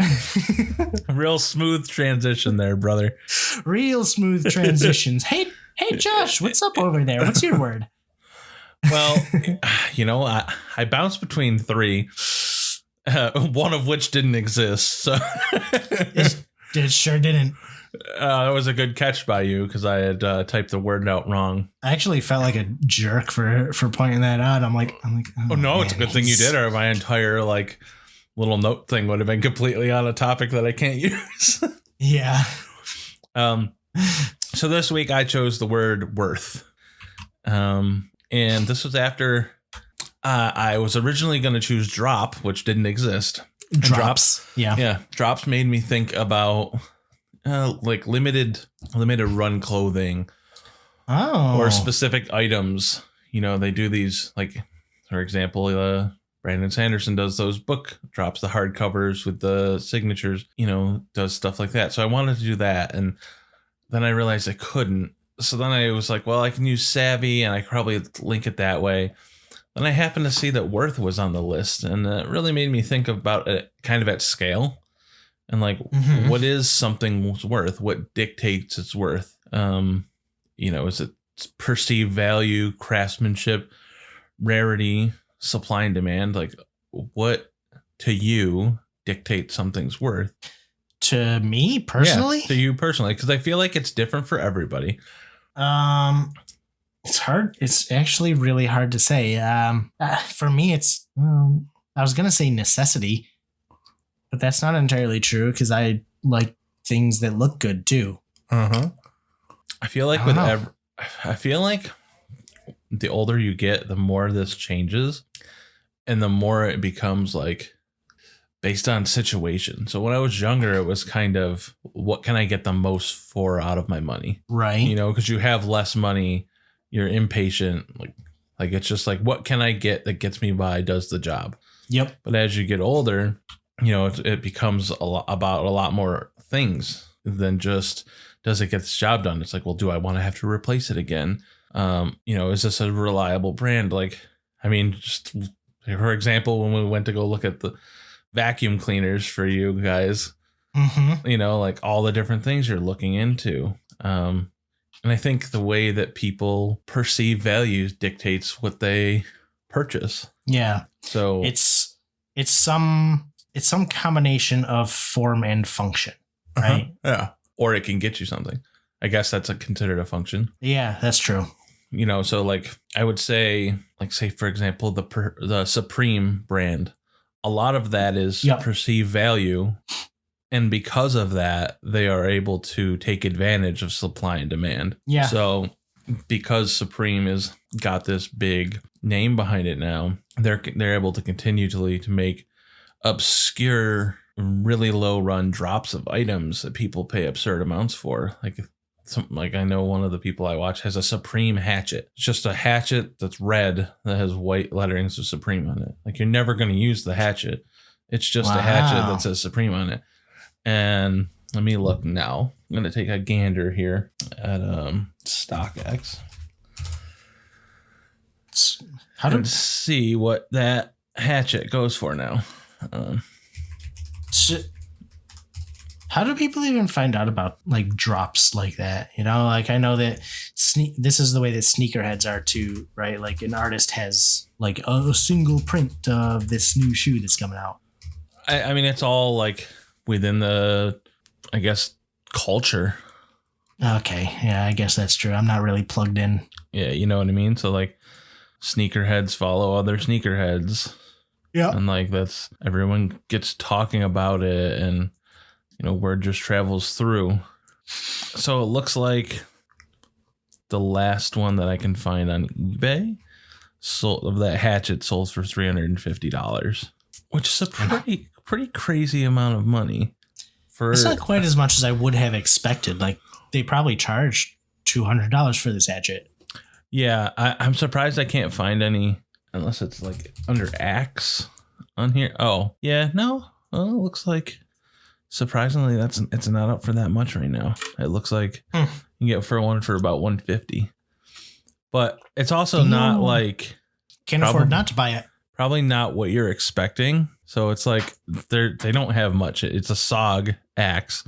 Real smooth transition there, brother. Real smooth transitions. Hey, Josh, what's up over there? What's your word? Well, I bounced between 3, one of which didn't exist. So it sure didn't. That was a good catch by you because I had typed the word out wrong. I actually felt like a jerk for pointing that out. I'm like, oh no, man, it's a good thing you did, or my entire like little note thing would have been completely on a topic that I can't use. Yeah. So this week I chose the word worth. And this was after I was originally going to choose drop, which didn't exist. Drops. Yeah. Drops made me think about like limited run clothing. Oh. Or specific items. They do these, like, for example, Brandon Sanderson does those book drops, the hardcovers with the signatures, does stuff like that. So I wanted to do that. And then I realized I couldn't. So then I was like, well, I can use Savvy and I could probably link it that way. Then I happened to see that worth was on the list. And it really made me think about it kind of at scale. And like, what is something's worth? What dictates its worth? Is it perceived value, craftsmanship, rarity, supply and demand? Like, what to you dictates something's worth? To me personally? Yeah, to you personally, because I feel like it's different for everybody. It's hard. It's actually really hard to say. For me, it's I was gonna say necessity, but that's not entirely true because I like things that look good too. I feel like I feel like the older you get, the more this changes, and the more it becomes like based on situation. So when I was younger, it was kind of what can I get the most for out of my money, right? Because you have less money, you're impatient, like it's just like what can I get that gets me by, does the job. Yep. But as you get older, it becomes about a lot more things than just does it get this job done. It's like, well, do I want to have to replace it again? Is this a reliable brand? Like, I mean, just for example, when we went to go look at the vacuum cleaners for you guys, like all the different things you're looking into. And I think the way that people perceive values dictates what they purchase. Yeah. So it's some combination of form and function, right? Yeah. Or it can get you something. I guess that's considered a function. Yeah, that's true. So like I would say, for example, the Supreme brand, a lot of that is perceived value. And because of that, they are able to take advantage of supply and demand. Yeah. So because Supreme has got this big name behind it now, they're able to continue to make obscure, really low run drops of items that people pay absurd amounts for. Like I know one of the people I watch has a Supreme hatchet. It's just a hatchet that's red that has white letterings of Supreme on it. Like you're never going to use the hatchet. It's just a hatchet that says Supreme on it. And let me look now. I'm going to take a gander here at StockX. And see what that hatchet goes for now. How do people even find out about like drops like that? Like I know that this is the way that sneakerheads are too, right? Like an artist has like a single print of this new shoe that's coming out. I mean, it's all like within the, I guess, culture. Okay. Yeah, I guess that's true. I'm not really plugged in. Yeah, you know what I mean? So like sneakerheads follow other sneakerheads. Yeah. And like everyone gets talking about it and word just travels through. So it looks like the last one that I can find on eBay, of that hatchet sold for $350, which is a pretty crazy amount of money. It's not quite as much as I would have expected. Like, they probably charged $200 for this hatchet. Yeah, I'm surprised I can't find any unless it's like under axe on here. Oh, yeah, no. Well, it looks like surprisingly it's not up for that much right now. It looks like you can get for one for about $150. But it's also not like can't afford not to buy it. Probably not what you're expecting. So it's like they don't have much. It's a SOG axe.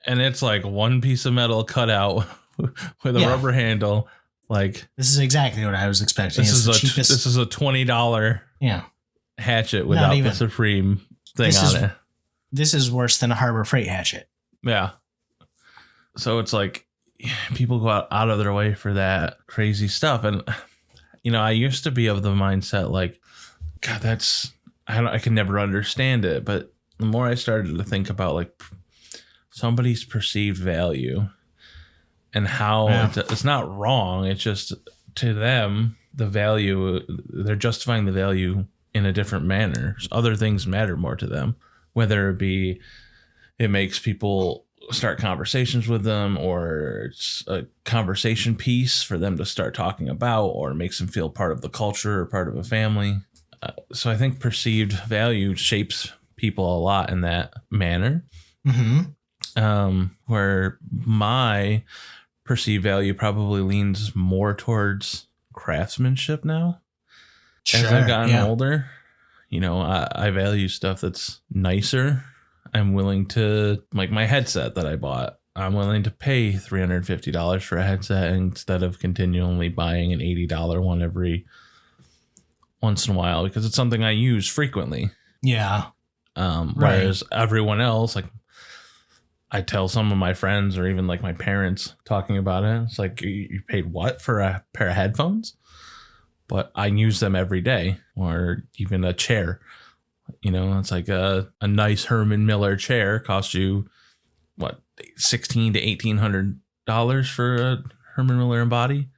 And it's like one piece of metal cut out with a rubber handle. Like, this is exactly what I was expecting. This is a $20 hatchet without the Supreme thing on it. This is worse than a Harbor Freight hatchet. Yeah. So it's like people go out of their way for that crazy stuff. And, you know, I used to be of the mindset like, God, I can never understand it. But the more I started to think about like somebody's perceived value and how it's not wrong. It's just to them, the value, they're justifying the value in a different manner. Other things matter more to them, whether it be it makes people start conversations with them, or it's a conversation piece for them to start talking about, or makes them feel part of the culture or part of a family. So I think perceived value shapes people a lot in that manner. Where my perceived value probably leans more towards craftsmanship now. As I've gotten older, you know, I value stuff that's nicer. I'm willing to, like my headset that I bought, I'm willing to pay $350 for a headset instead of continually buying an $80 one every once in a while, because it's something I use frequently. Yeah. Whereas everyone else, like I tell some of my friends or even like my parents talking about it, it's like, you paid what for a pair of headphones? But I use them every day. Or even a chair. You know, it's like a nice Herman Miller chair costs you what, $1,600 to $1,800 for a Herman Miller Embody.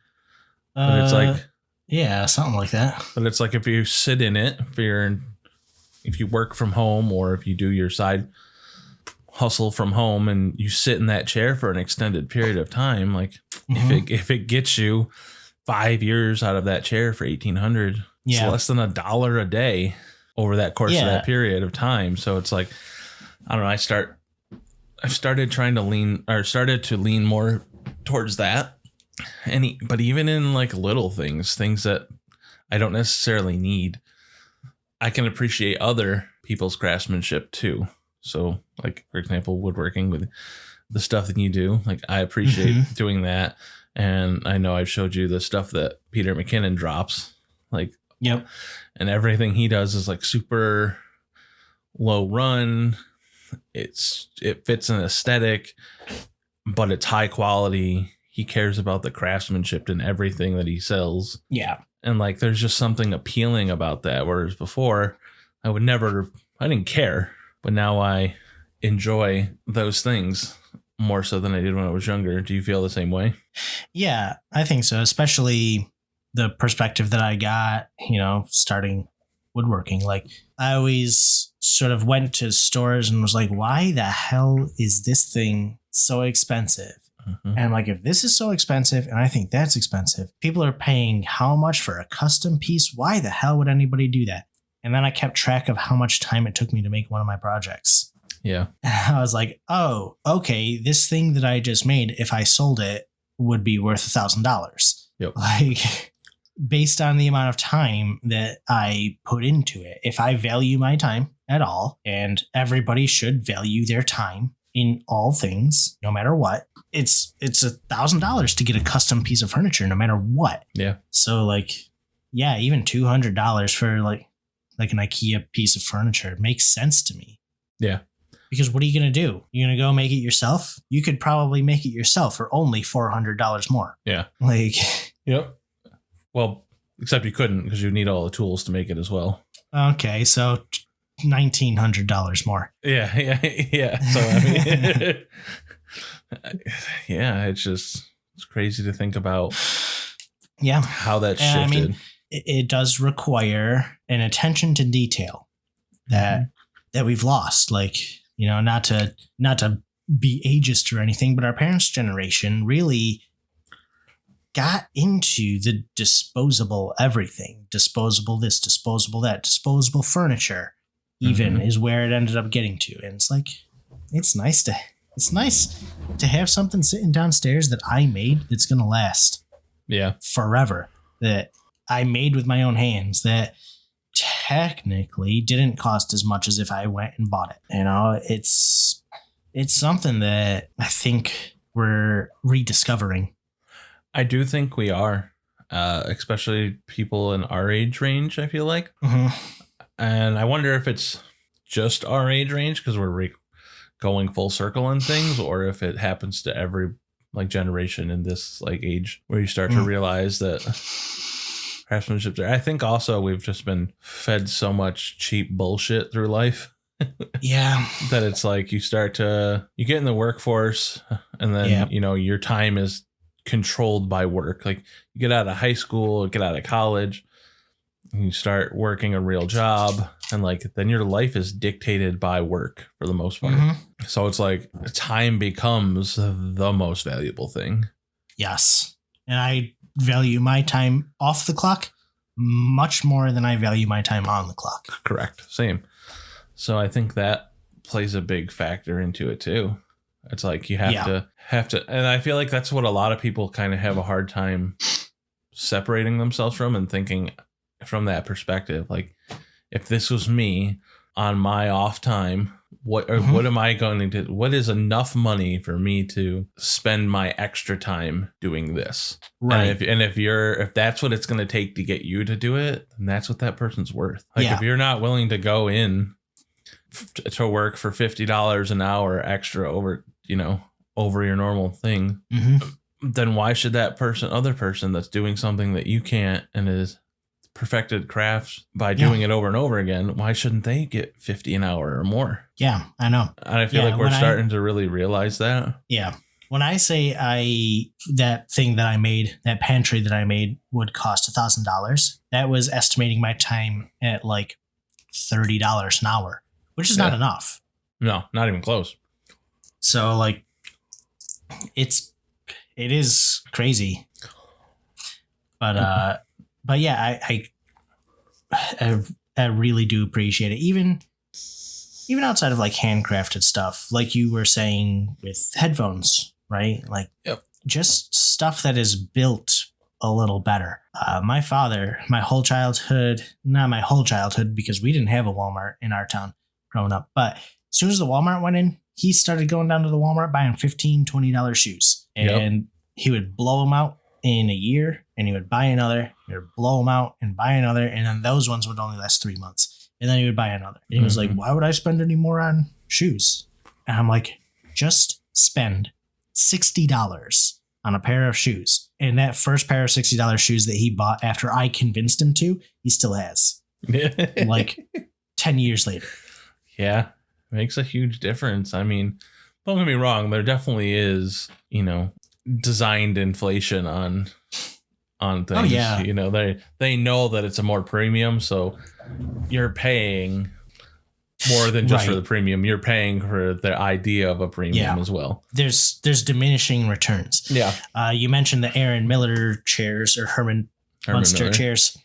But it's like, yeah, something like that. But it's like if you sit in it, if you work from home, or if you do your side hustle from home and you sit in that chair for an extended period of time, like if it gets you 5 years out of that chair for $1,800, it's less than $1 a day over that course of that period of time. So it's like, I don't know, I've started to lean more towards that. But even in like little things that I don't necessarily need, I can appreciate other people's craftsmanship too. So like, for example, woodworking with the stuff that you do, like I appreciate doing that. And I know I've showed you the stuff that Peter McKinnon drops, like, and everything he does is like super low run. It fits an aesthetic, but it's high quality. He cares about the craftsmanship in everything that he sells. Yeah. And like, there's just something appealing about that. Whereas before I didn't care, but now I enjoy those things more so than I did when I was younger. Do you feel the same way? Yeah, I think so. Especially the perspective that I got, you know, starting woodworking. Like, I always sort of went to stores and was like, why the hell is this thing so expensive? And I'm like, if this is so expensive and I think that's expensive, people are paying how much for a custom piece? Why the hell would anybody do that? And then I kept track of how much time it took me to make one of my projects. Yeah. I was like, oh, okay, this thing that I just made, if I sold it, would be worth $1,000. Yep. Like, based on the amount of time that I put into it. If I value my time at all, and everybody should value their time in all things, no matter what, it's $1,000 to get a custom piece of furniture, no matter what. Yeah. So like, yeah, even $200 for like an IKEA piece of furniture makes sense to me. Yeah. Because what are you going to do? You're going to go make it yourself? You could probably make it yourself for only $400 more. Yeah. Like, yep. Well, except you couldn't, because you need all the tools to make it as well. Okay. So $1,900 more. Yeah. So, I mean, yeah, it's It's crazy to think about Yeah. how that shifted. And I mean, it does require an attention to detail that we've lost. Like, you know, not to be ageist or anything, but our parents' generation really got into the disposable everything, disposable this, disposable that, disposable furniture even is where it ended up getting to. And it's like, it's nice to have something sitting downstairs that I made that's going to last forever, that I made with my own hands, that technically didn't cost as much as if I went and bought it. You know, it's something that I think we're rediscovering. I do think we are, especially people in our age range, I feel like. And I wonder if it's just our age range because we're going full circle in things, or if it happens to every like generation in this like age where you start to realize that craftsmanship there. I think also we've just been fed so much cheap bullshit through life. Yeah. That it's like you get in the workforce and then, you know, your time is controlled by work. Like you get out of high school, get out of college, and you start working a real job, and like then your life is dictated by work for the most part. So it's like time becomes the most valuable thing. Yes. And I value my time off the clock much more than I value my time on the clock. Correct. Same. So I think that plays a big factor into it too. It's like you have to, and I feel like that's what a lot of people kind of have a hard time separating themselves from and thinking from that perspective. Like if this was me on my off time, what am I going to do? What is enough money for me to spend my extra time doing this? Right. And if that's what it's going to take to get you to do it, then that's what that person's worth. Like if you're not willing to go in to work for $50 an hour extra over your normal thing, then why should that other person that's doing something that you can't and is perfected crafts by doing it over and over again, why shouldn't they get 50 an hour or more? Yeah, I know. And I feel like we're starting to really realize that. Yeah. When I say that thing that I made, that pantry that I made would cost $1,000, that was estimating my time at like $30 an hour, which is not enough. No, not even close. So like it is crazy. But yeah, I really do appreciate it. Even outside of like handcrafted stuff, like you were saying with headphones, right? Like just stuff that is built a little better. My father, not my whole childhood, because we didn't have a Walmart in our town growing up. But as soon as the Walmart went in, he started going down to the Walmart buying $15, $20 shoes. And he would blow them out in a year, and he would buy another, he would blow them out and buy another, and then those ones would only last 3 months, and then he would buy another. And he was like, why would I spend any more on shoes? And I'm like, just spend $60 on a pair of shoes. And that first pair of $60 shoes that he bought after I convinced him to, he still has. Like 10 years later. Yeah, makes a huge difference. I mean, don't get me wrong, there definitely is, designed inflation on things. Oh, yeah. They know that it's a more premium, so you're paying more than just for the premium. You're paying for the idea of a premium as well. There's diminishing returns. Yeah. You mentioned the Aaron Miller chairs, or Herman Munster Miller chairs.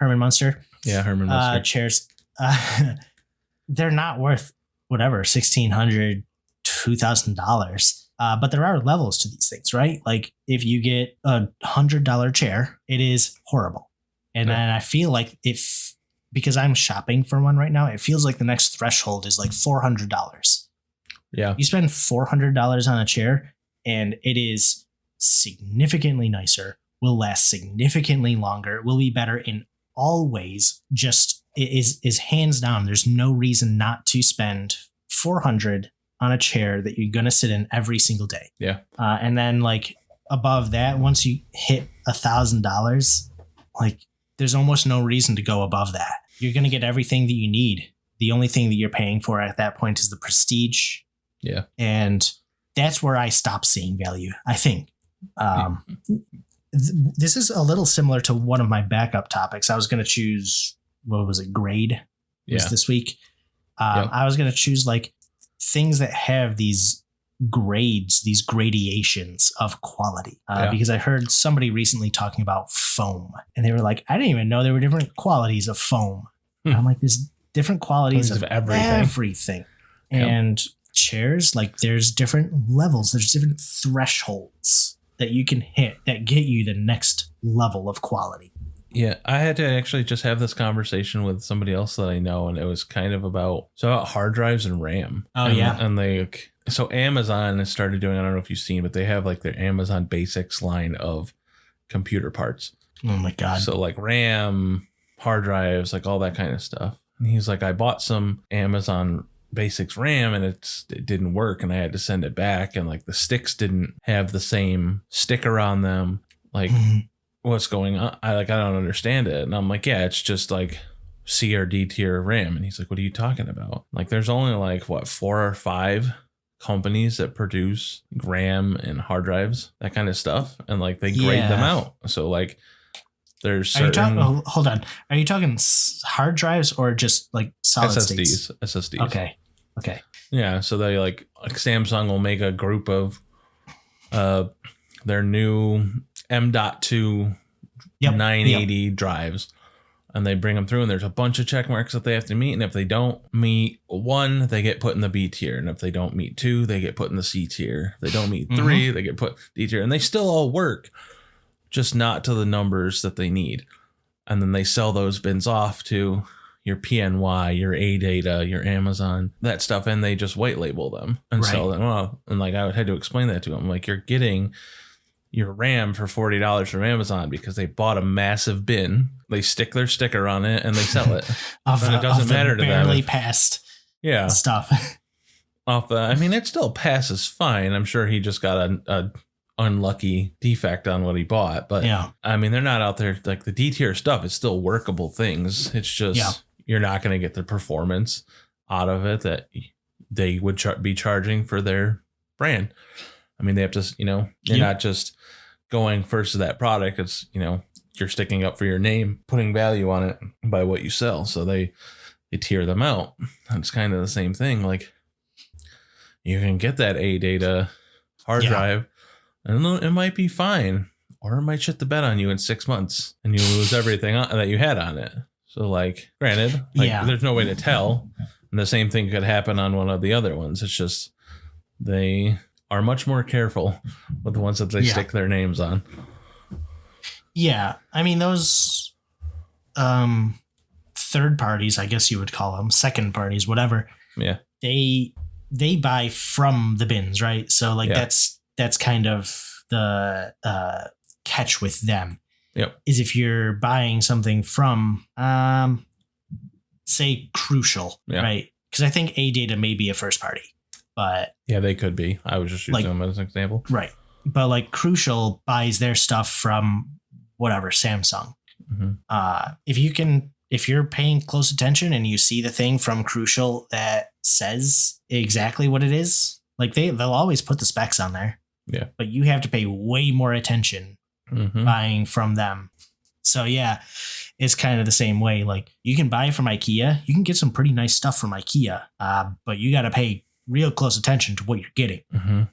Herman Munster. Yeah, Herman Munster chairs. They're not worth whatever, $1,600, $2,000. But there are levels to these things, right? Like if you get a $100 chair, it is horrible. And then I feel like because I'm shopping for one right now, it feels like the next threshold is like $400. Yeah. You spend $400 on a chair and it is significantly nicer, will last significantly longer, will be better in all ways. Just is hands down. There's no reason not to spend $400 on a chair that you're going to sit in every single day. Yeah. And then like above that, once you hit $1,000, like there's almost no reason to go above that. You're going to get everything that you need. The only thing that you're paying for at that point is the prestige. Yeah. And that's where I stop seeing value, I think. Um, this is a little similar to one of my backup topics. I was going to choose, what was it? Grade was this week. I was going to choose like things that have these grades, these gradations of quality, because I heard somebody recently talking about foam, and they were like, I didn't even know there were different qualities of foam. I'm like, there's different qualities of everything. And chairs, like there's different levels, there's different thresholds that you can hit that get you the next level of quality. Yeah, I had to actually just have this conversation with somebody else that I know, and it was kind of about hard drives and RAM. So Amazon has started doing, I don't know if you've seen, but they have like their Amazon Basics line of computer parts. Oh my God. So like RAM, hard drives, like all that kind of stuff. And he's like, I bought some Amazon Basics RAM and it didn't work, and I had to send it back, and like the sticks didn't have the same sticker on them. Like, what's going on? I don't understand it. And I'm like, yeah, it's just like C or D tier RAM. And he's like, what are you talking about? Like, there's only like 4 or 5 companies that produce RAM and hard drives, that kind of stuff, and like they grade them out. So like there's certain... hold on, are you talking hard drives or just like solid SSDs? states? SSDs. Okay. Yeah, so they like Samsung will make a group of their new M.2 980 drives, and they bring them through, and there's a bunch of check marks that they have to meet, and if they don't meet 1, they get put in the B tier, and if they don't meet 2, they get put in the C tier. If they don't meet 3, they get put D tier, and they still all work, just not to the numbers that they need. And then they sell those bins off to your PNY, your AData, your Amazon, that stuff, and they just white label them and sell them off. And like I had to explain that to them, like, you're getting your RAM for $40 from Amazon because they bought a massive bin, they stick their sticker on it, and they sell it. And it doesn't matter to them. Barely passed stuff. I mean, it still passes fine. I'm sure he just got a unlucky defect on what he bought, but I mean, they're not out there like the D tier stuff is still workable things. It's just you're not going to get the performance out of it that they would be charging for their brand. I mean, they have to, you're not just going first to that product. It's, you're sticking up for your name, putting value on it by what you sell. So they tier them out. It's kind of the same thing. Like, you can get that AData hard drive, and it might be fine, or it might shit the bed on you in 6 months and you lose everything that you had on it. So like, granted, there's no way to tell. And the same thing could happen on one of the other ones. It's just, they are much more careful with the ones that they stick their names on. Yeah. I mean, those third parties, I guess you would call them, second parties, whatever. Yeah. They buy from the bins, right? So like that's kind of the catch with them. Yep. Is if you're buying something from, say, Crucial, right? Because I think AData may be a first party, but yeah, they could be. I was just using them as an example, right? But like Crucial buys their stuff from whatever, Samsung. If you're paying close attention and you see the thing from Crucial that says exactly what it is, like they'll always put the specs on there. Yeah, but you have to pay way more attention buying from them. So yeah, it's kind of the same way. Like, you can buy from IKEA, you can get some pretty nice stuff from IKEA, but you got to pay real close attention to what you're getting.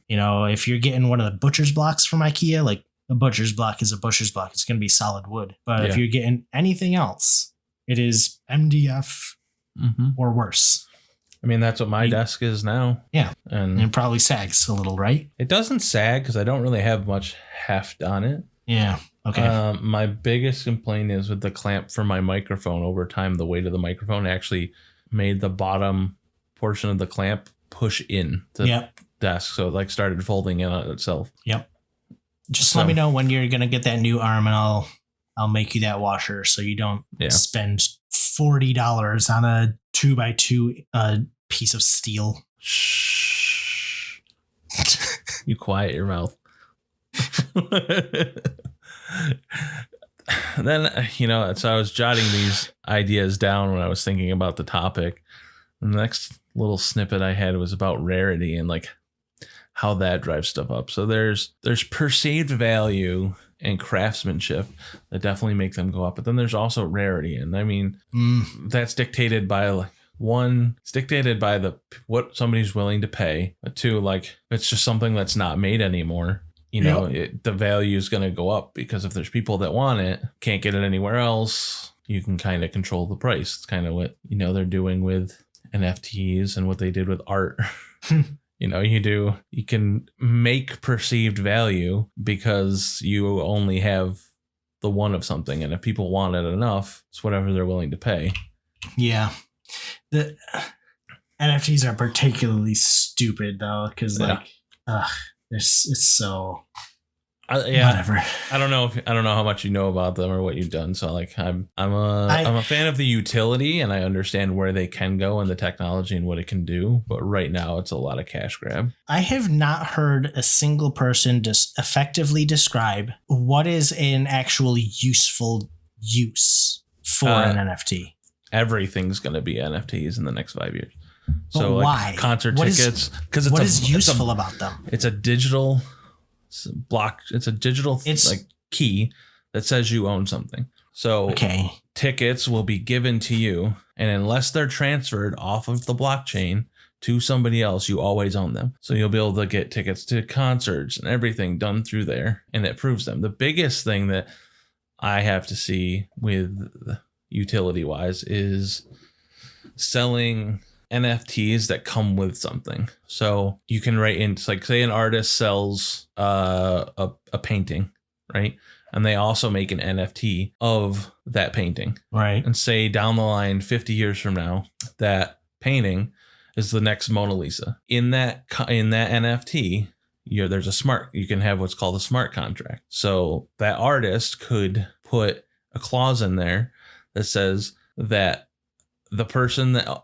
If you're getting one of the butcher's blocks from IKEA, like, a butcher's block is a butcher's block. It's going to be solid wood. But if you're getting anything else, it is MDF or worse. I mean, that's what my desk is now. Yeah. And it probably sags a little, right? It doesn't sag because I don't really have much heft on it. Yeah. Okay. My biggest complaint is with the clamp for my microphone. Over time, the weight of the microphone actually made the bottom portion of the clamp push in the desk. So it like started folding in on itself. Yep. Just let me know when you're going to get that new arm, and I'll make you that washer so you don't spend $40 on a 2x2 piece of steel. Shh. You quiet your mouth. Then, so I was jotting these ideas down when I was thinking about the topic. And the next little snippet I had was about rarity and like how that drives stuff up. So there's perceived value and craftsmanship that definitely make them go up. But then there's also rarity. And I mean, that's dictated by it's dictated by what somebody's willing to pay. But two, like, it's just something that's not made anymore. The value is going to go up because if there's people that want it, can't get it anywhere else, you can kind of control the price. It's kind of what, they're doing with NFTs and what they did with art. You can make perceived value because you only have the one of something. And if people want it enough, it's whatever they're willing to pay. Yeah. The NFTs are particularly stupid though. Cause it's so whatever. I don't know how much you know about them or what you've done. So like I'm a fan of the utility and I understand where they can go and the technology and what it can do. But right now it's a lot of cash grab. I have not heard a single person just effectively describe what is an actual useful use for an NFT. Everything's going to be NFTs in the next 5 years. But so why? Like concert tickets, because what is useful about them? It's a digital block. It's a digital key that says you own something. So tickets will be given to you, and unless they're transferred off of the blockchain to somebody else, you always own them. So you'll be able to get tickets to concerts and everything done through there, and it proves them. The biggest thing that I have to see with utility wise is selling NFTs that come with something. So you can write in, like, say an artist sells a painting, right? And they also make an NFT of that painting. Right. And say down the line, 50 years from now, that painting is the next Mona Lisa. In that NFT, you can have what's called a smart contract. So that artist could put a clause in there that says that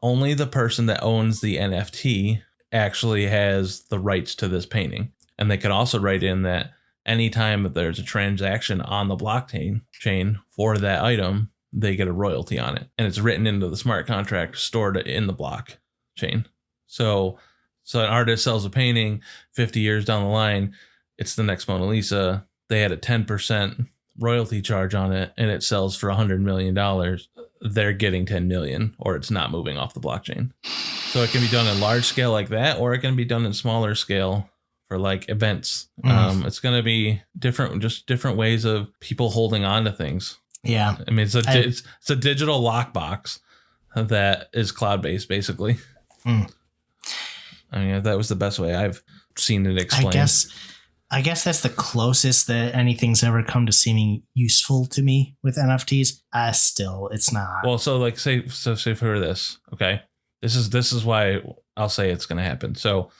only the person that owns the NFT actually has the rights to this painting. And they could also write in that anytime that there's a transaction on the blockchain for that item, they get a royalty on it. And it's written into the smart contract stored in the blockchain. So an artist sells a painting 50 years down the line, it's the next Mona Lisa. They had a 10% royalty charge on it and it sells for $100 million. They're getting 10 million, or it's not moving off the blockchain. So it can be done in large scale like that, or it can be done in smaller scale for like events. It's going to be different ways of people holding on to things. Yeah. I mean, it's a digital lockbox that is cloud-based basically. I mean, that was the best way I've seen it explained. I guess that's the closest that anything's ever come to seeming useful to me with NFTs. Still, it's not. Well, so like say for this, okay, this is why I'll say it's going to happen. So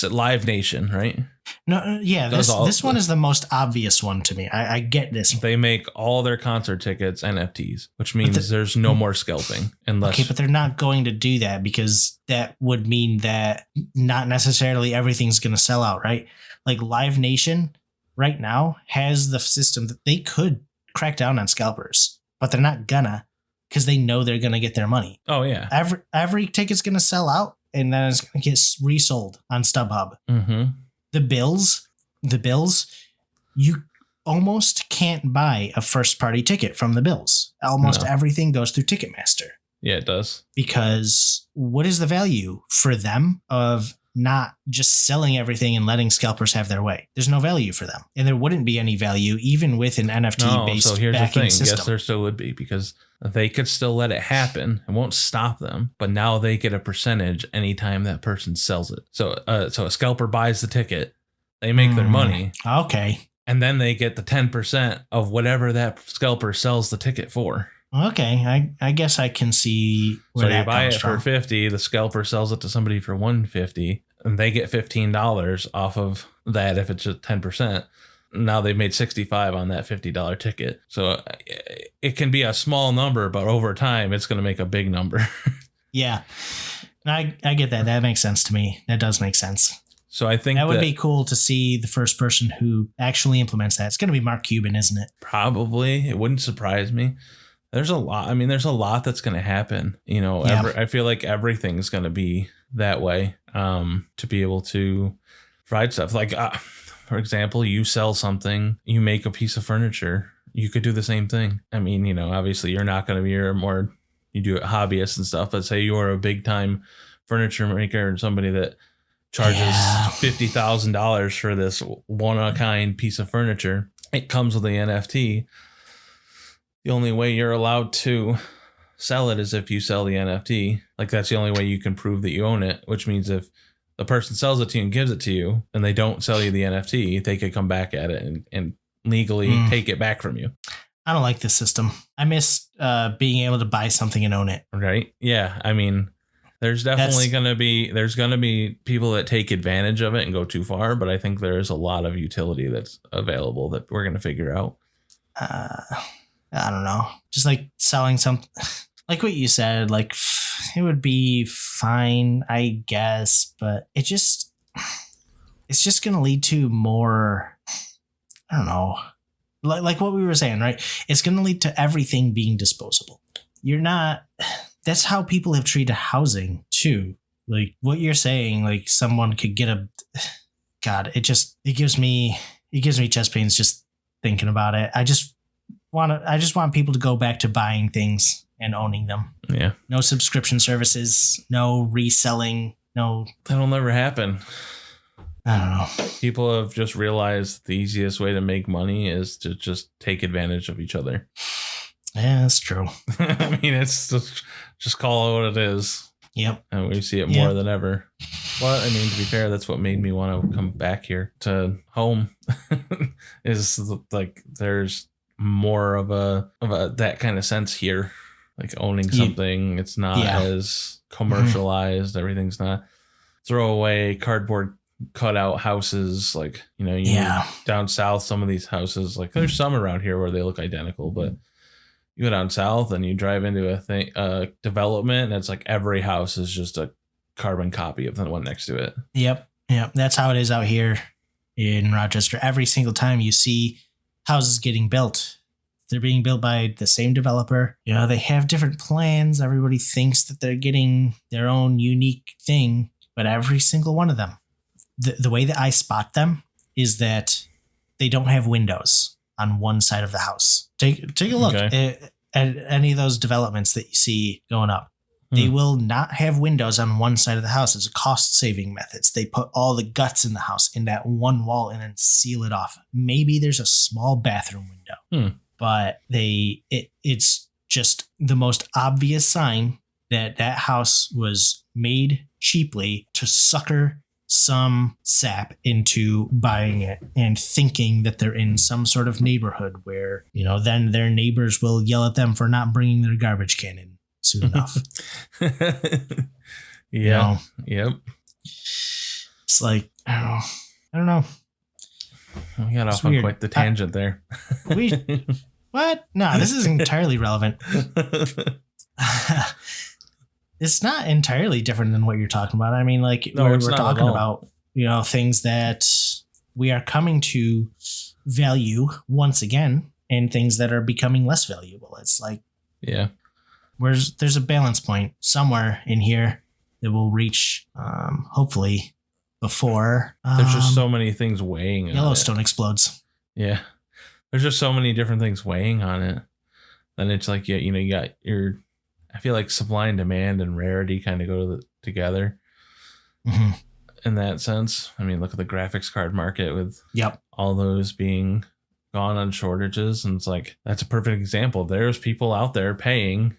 Live Nation, right? No, yeah, this one is the most obvious one to me. I get this. They make all their concert tickets NFTs, which means there's no more scalping unless. Okay, but they're not going to do that because that would mean that not necessarily everything's going to sell out, right? Like Live Nation right now has the system that they could crack down on scalpers, but they're not gonna because they know they're gonna get their money. Oh yeah, every ticket's gonna sell out, and then it's gonna get resold on StubHub. Mm-hmm. The bills, you almost can't buy a first party ticket from the bills. Almost everything goes through Ticketmaster. Yeah, it does. Because what is the value for them of not just selling everything and letting scalpers have their way? There's no value for them. And there wouldn't be any value even with an NFT-based so here's backing the thing. system. Yes, there still would be because they could still let it happen. It won't stop them. But now they get a percentage anytime that person sells it. So a scalper buys the ticket. They make their money. Okay. And then they get the 10% of whatever that scalper sells the ticket for. Okay, I guess I can see where that comes from. So you buy it for 50, the scalper sells it to somebody for 150, and they get $15 off of that if it's just 10%. Now they've made 65 on that $50 ticket. So it can be a small number, but over time it's going to make a big number. Yeah. I get that. That makes sense to me. That does make sense. So I think that would be cool to see the first person who actually implements that. It's going to be Mark Cuban, isn't it? Probably. It wouldn't surprise me. There's a lot. I mean, there's a lot that's going to happen. You know, I feel like everything's going to be that way, to be able to provide stuff. Like, for example, you sell something, you make a piece of furniture, you could do the same thing. I mean, you know, obviously you're not going to be you do it hobbyists and stuff, but say you're a big time furniture maker and somebody that charges $50,000 for this one of a kind piece of furniture. It comes with the NFT. The only way you're allowed to sell it is if you sell the NFT. Like, that's the only way you can prove that you own it, which means if the person sells it to you and gives it to you and they don't sell you the NFT, they could come back at it and legally take it back from you. I don't like this system. I miss being able to buy something and own it. Right? Yeah. I mean, there's definitely going to be people that take advantage of it and go too far, but I think there's a lot of utility that's available that we're going to figure out. I don't know. Just like selling something, like what you said, like it would be fine, I guess, but it's just going to lead to more, I don't know, like what we were saying, right? It's going to lead to everything being disposable. That's how people have treated housing too. Like what you're saying, like someone could get it gives me chest pains just thinking about it. I just want people to go back to buying things and owning them. Yeah. No subscription services, no reselling, no. That'll never happen. I don't know. People have just realized the easiest way to make money is to just take advantage of each other. Yeah, that's true. I mean, it's just call it what it is. Yep. And we see it more than ever. Well, I mean, to be fair, that's what made me want to come back here to home. Is like there's more of a that kind of sense here, like owning something. It's not as commercialized. Everything's not throwaway cardboard cutout houses. Like, you know, down south, some of these houses, like there's some around here where they look identical, but you go down south and you drive into a development and it's like every house is just a carbon copy of the one next to it. Yep. That's how it is out here in Rochester. Every single time you see houses getting built, they're being built by the same developer. You know, they have different plans. Everybody thinks that they're getting their own unique thing, but every single one of them, the way that I spot them is that they don't have windows on one side of the house. Take a look at any of those developments that you see going up. They will not have windows on one side of the house. It's a cost-saving method. They put all the guts in the house in that one wall and then seal it off. Maybe there's a small bathroom window, but it's just the most obvious sign that house was made cheaply to sucker some sap into buying it and thinking that they're in some sort of neighborhood where, you know, then their neighbors will yell at them for not bringing their garbage can in soon enough. Yeah. Yep. It's like, I don't know. We got off on quite the tangent there. What? No, this is entirely relevant. It's not entirely different than what you're talking about. I mean, like, we're talking about, you know, things that we are coming to value once again and things that are becoming less valuable. It's like, there's a balance point somewhere in here that will reach, hopefully, before there's just so many things weighing on Yellowstone explodes. Yeah. There's just so many different things weighing on it. Then it's like, you got your, I feel like supply and demand and rarity kind of go together in that sense. I mean, look at the graphics card market with all those being gone on shortages. And it's like, that's a perfect example. There's people out there paying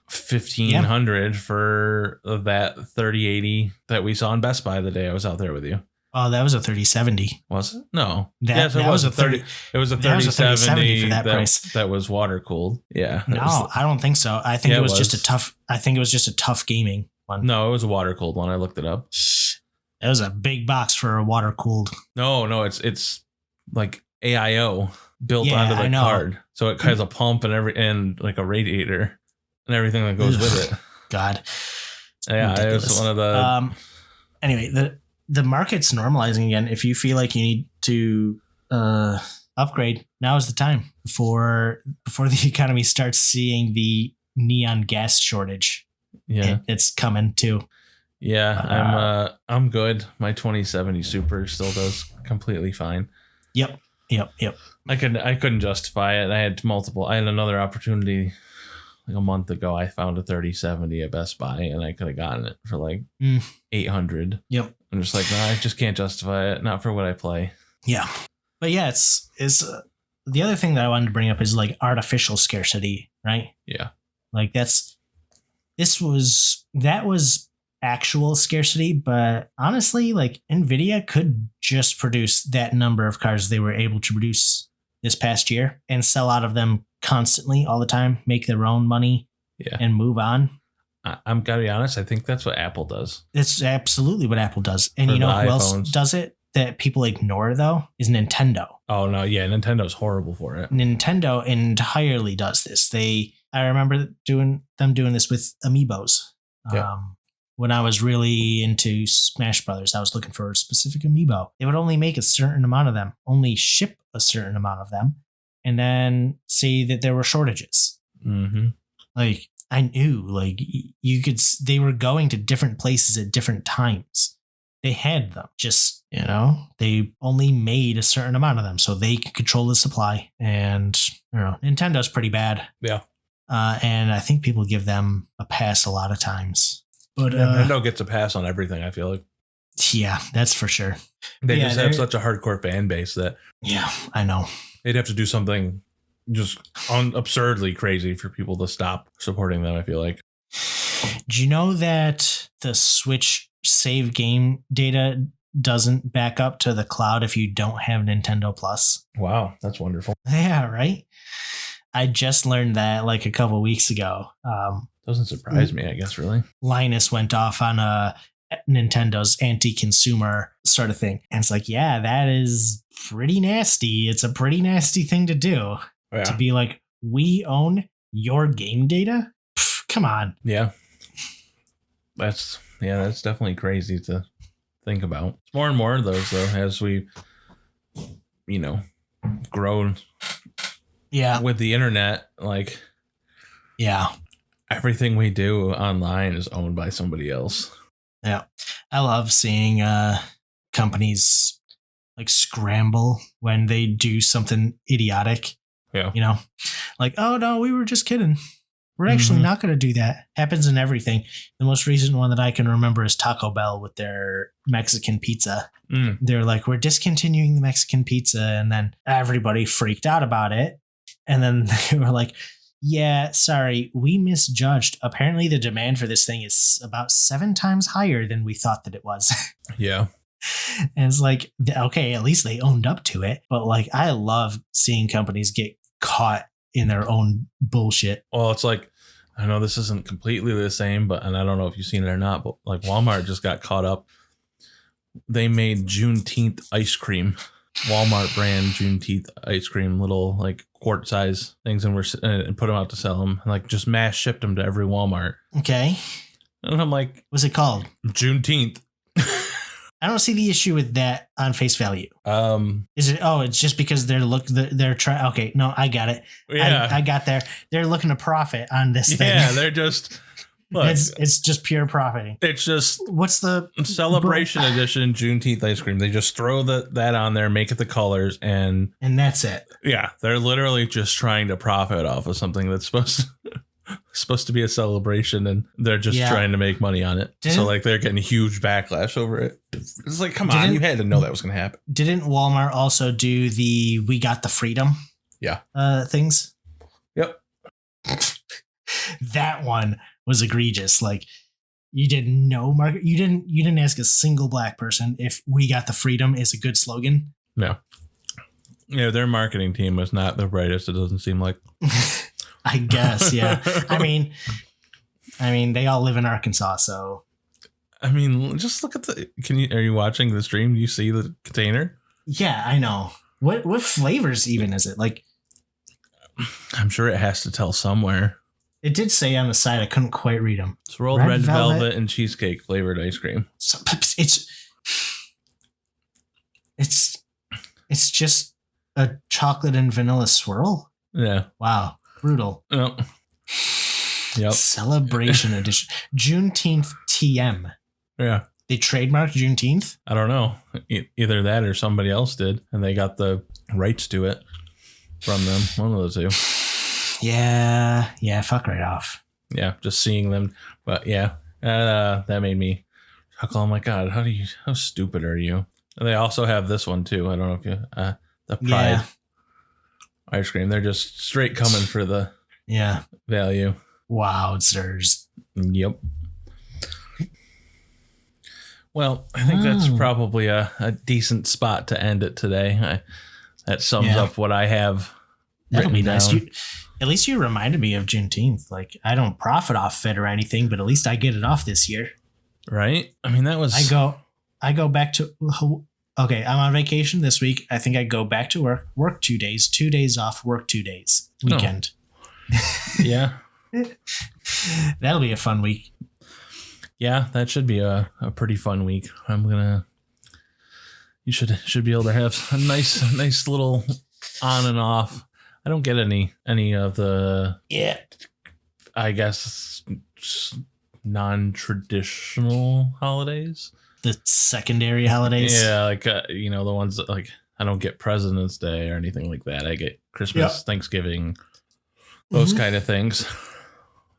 $1,500 for that 3080 that we saw in Best Buy the day I was out there with you. Oh, that was a 3070. Was it? No. That was a 30. It was a 3070 for that price. That was water cooled. Yeah. No, I don't think so. I think it was just a tough. I think it was just a tough gaming one. No, it was a water cooled one. I looked it up. It was a big box for a water cooled. No, it's like AIO built onto the card, so it has a pump and like a radiator and everything that goes with it. God. Yeah, ridiculous. It was one of the. Anyway, the market's normalizing again. If you feel like you need to upgrade, now is the time before the economy starts seeing the neon gas shortage. Yeah, it's coming too. Yeah, I'm good. My 2070 Super still does completely fine. Yep. I couldn't justify it. I had another opportunity like a month ago. I found a 3070 at Best Buy, and I could have gotten it for like 800. Yep. I'm just like, I just can't justify it. Not for what I play. Yeah. But yeah, it's the other thing that I wanted to bring up is like artificial scarcity, right? Yeah. Like that was actual scarcity, but honestly, like Nvidia could just produce that number of cars they were able to produce this past year and sell out of them constantly all the time, make their own money, and move on. I'm gotta be honest, I think that's what Apple does. It's absolutely what Apple does. And you know who else does it that people ignore though is Nintendo. Oh no, yeah, Nintendo's horrible for it. Nintendo entirely does this. I remember doing this with amiibos. Yeah. When I was really into Smash Brothers, I was looking for a specific amiibo. They would only make a certain amount of them, only ship a certain amount of them, and then say that there were shortages. Mm-hmm. Like I knew, like they were going to different places at different times. They had them, just they only made a certain amount of them, so they could control the supply. And Nintendo's pretty bad. Yeah. And I think people give them a pass a lot of times. But Nintendo gets a pass on everything, I feel like. Yeah, that's for sure. They just have such a hardcore fan base that. Yeah, I know. They'd have to do something just absurdly crazy for people to stop supporting them, I feel like. Do you know that the Switch save game data doesn't back up to the cloud if you don't have Nintendo Plus? Wow, that's wonderful. Yeah, right? I just learned that like a couple weeks ago. Doesn't surprise me, I guess, really. Linus went off on Nintendo's anti-consumer sort of thing. And it's like, yeah, that is pretty nasty. It's a pretty nasty thing to do. Yeah. To be like, we own your game data? Pff, come on. Yeah. That's definitely crazy to think about. It's more and more of those, though, as we, grown. Yeah. With the internet, like. Yeah. Everything we do online is owned by somebody else. Yeah. I love seeing companies like scramble when they do something idiotic. Yeah. Like, oh no, we were just kidding. We're actually not going to do that. Happens in everything. The most recent one that I can remember is Taco Bell with their Mexican pizza. They're like, we're discontinuing the Mexican pizza. And then everybody freaked out about it. And then they were like, yeah, sorry, we misjudged. Apparently the demand for this thing is about 7 times higher than we thought that it was. Yeah. And it's like, okay, at least they owned up to it. But like, I love seeing companies get caught in their own bullshit. Well, it's like, I know this isn't completely the same, and I don't know if you've seen it or not, but like Walmart just got caught up. They made Juneteenth ice cream. Walmart brand Juneteenth ice cream, little like quart size things, and put them out to sell them. And, like just mass shipped them to every Walmart. Okay. And I'm like, what's it called? Juneteenth. I don't see the issue with that on face value. Is it? Oh, it's just because they're trying. Okay, no, I got it. Yeah, I got there. They're looking to profit on this thing. Yeah, they're just. Look, it's just pure profiting. It's just what's the celebration edition Juneteenth ice cream? They just throw that on there, make it the colors, and that's it. Yeah, they're literally just trying to profit off of something that's supposed to be a celebration, and they're just trying to make money on it. So like they're getting huge backlash over it. It's like, come on, you had to know that was going to happen. Didn't Walmart also do the "We Got the Freedom" things? Yep. That one was egregious. Like you did no market. You didn't ask a single black person if "We Got the Freedom" is a good slogan. No. Yeah, their marketing team was not the brightest. It doesn't seem like. I guess, yeah. I mean, they all live in Arkansas, so. I mean, just look at are you watching the stream? Do you see the container? Yeah, I know. What flavors even is it? Like, I'm sure it has to tell somewhere. It did say on the side. I couldn't quite read them. It's rolled red velvet and cheesecake flavored ice cream. So, it's just a chocolate and vanilla swirl. Yeah. Wow. Brutal. Oh. Yep. Celebration edition. Juneteenth TM. Yeah. They trademarked Juneteenth? I don't know. Either that or somebody else did, and they got the rights to it from them. One of the two. Yeah. Fuck right off. Yeah, just seeing them. But yeah, that made me chuckle. Oh my God, how stupid are you? And they also have this one too. I don't know if you, the Pride ice cream. They're just straight coming for the value. Wowzers. Yep. Well, I think that's probably a decent spot to end it today. That sums up what I have. That'll be down. nice. At least you reminded me of Juneteenth. Like, I don't profit off it or anything, but at least I get it off this year. Right? I mean, that was... I go back to... Okay, I'm on vacation this week. I think I go back to work 2 days, 2 days off, work 2 days. Weekend. Oh. Yeah. That'll be a fun week. Yeah, that should be a pretty fun week. You should be able to have a nice little on and off. I don't get any of the I guess non-traditional holidays. The secondary holidays. Yeah, like the ones that, like, I don't get President's Day or anything like that. I get Christmas, Thanksgiving, those kind of things.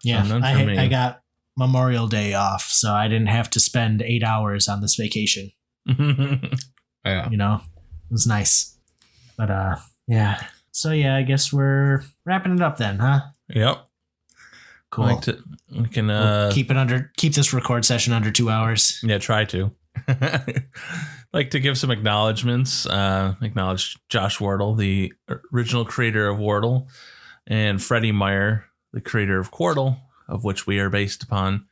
Yeah, I got Memorial Day off, so I didn't have to spend 8 hours on this vacation. Yeah. It was nice. But yeah. So yeah, I guess we're wrapping it up then, huh? Yep. Cool. We can we'll keep this record session under 2 hours. Yeah, try to. Like to give some acknowledgements. Acknowledge Josh Wardle, the original creator of Wordle, and Freddie Meyer, the creator of QotS, of which we are based upon.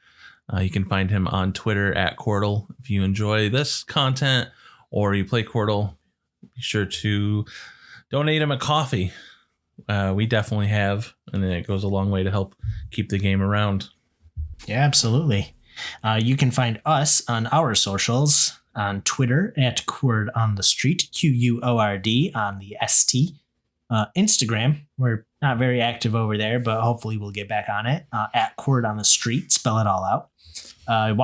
You can find him on Twitter at QotS. If you enjoy this content or you play QotS, be sure to donate him a coffee. We definitely have, and it goes a long way to help keep the game around. Yeah, absolutely. You can find us on our socials on Twitter at Quord on the Street, QUORD on the ST. Instagram, we're not very active over there, but hopefully we'll get back on it. At Quord on the Street, spell it all out. You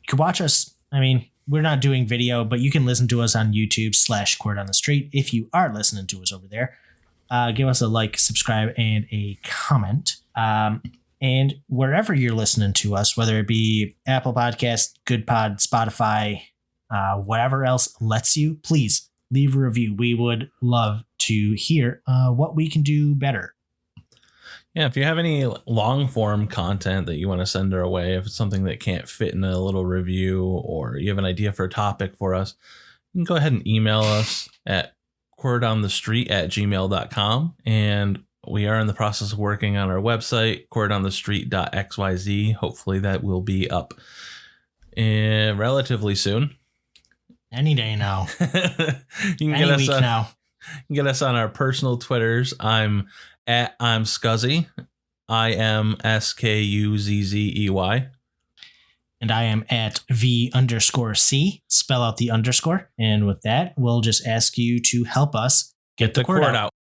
can watch us. I mean, we're not doing video, but you can listen to us on YouTube /Quord on the Street. If you are listening to us over there, give us a like, subscribe, and a comment. And wherever you're listening to us, whether it be Apple Podcast, Good Pod, Spotify, whatever else lets you, please leave a review. We would love to hear what we can do better. Yeah, if you have any long form content that you want to send our way, if it's something that can't fit in a little review, or you have an idea for a topic for us, you can go ahead and email us at quordonthestreet@gmail.com. And we are in the process of working on our website, quordonthestreet.xyz. Hopefully that will be up relatively soon. Any day now. You can Any week now. You can get us on our personal Twitters. I'm Scuzzy. I am SKUZZEY. And I am at V_C. Spell out the underscore. And with that, we'll just ask you to help us get the Quord out.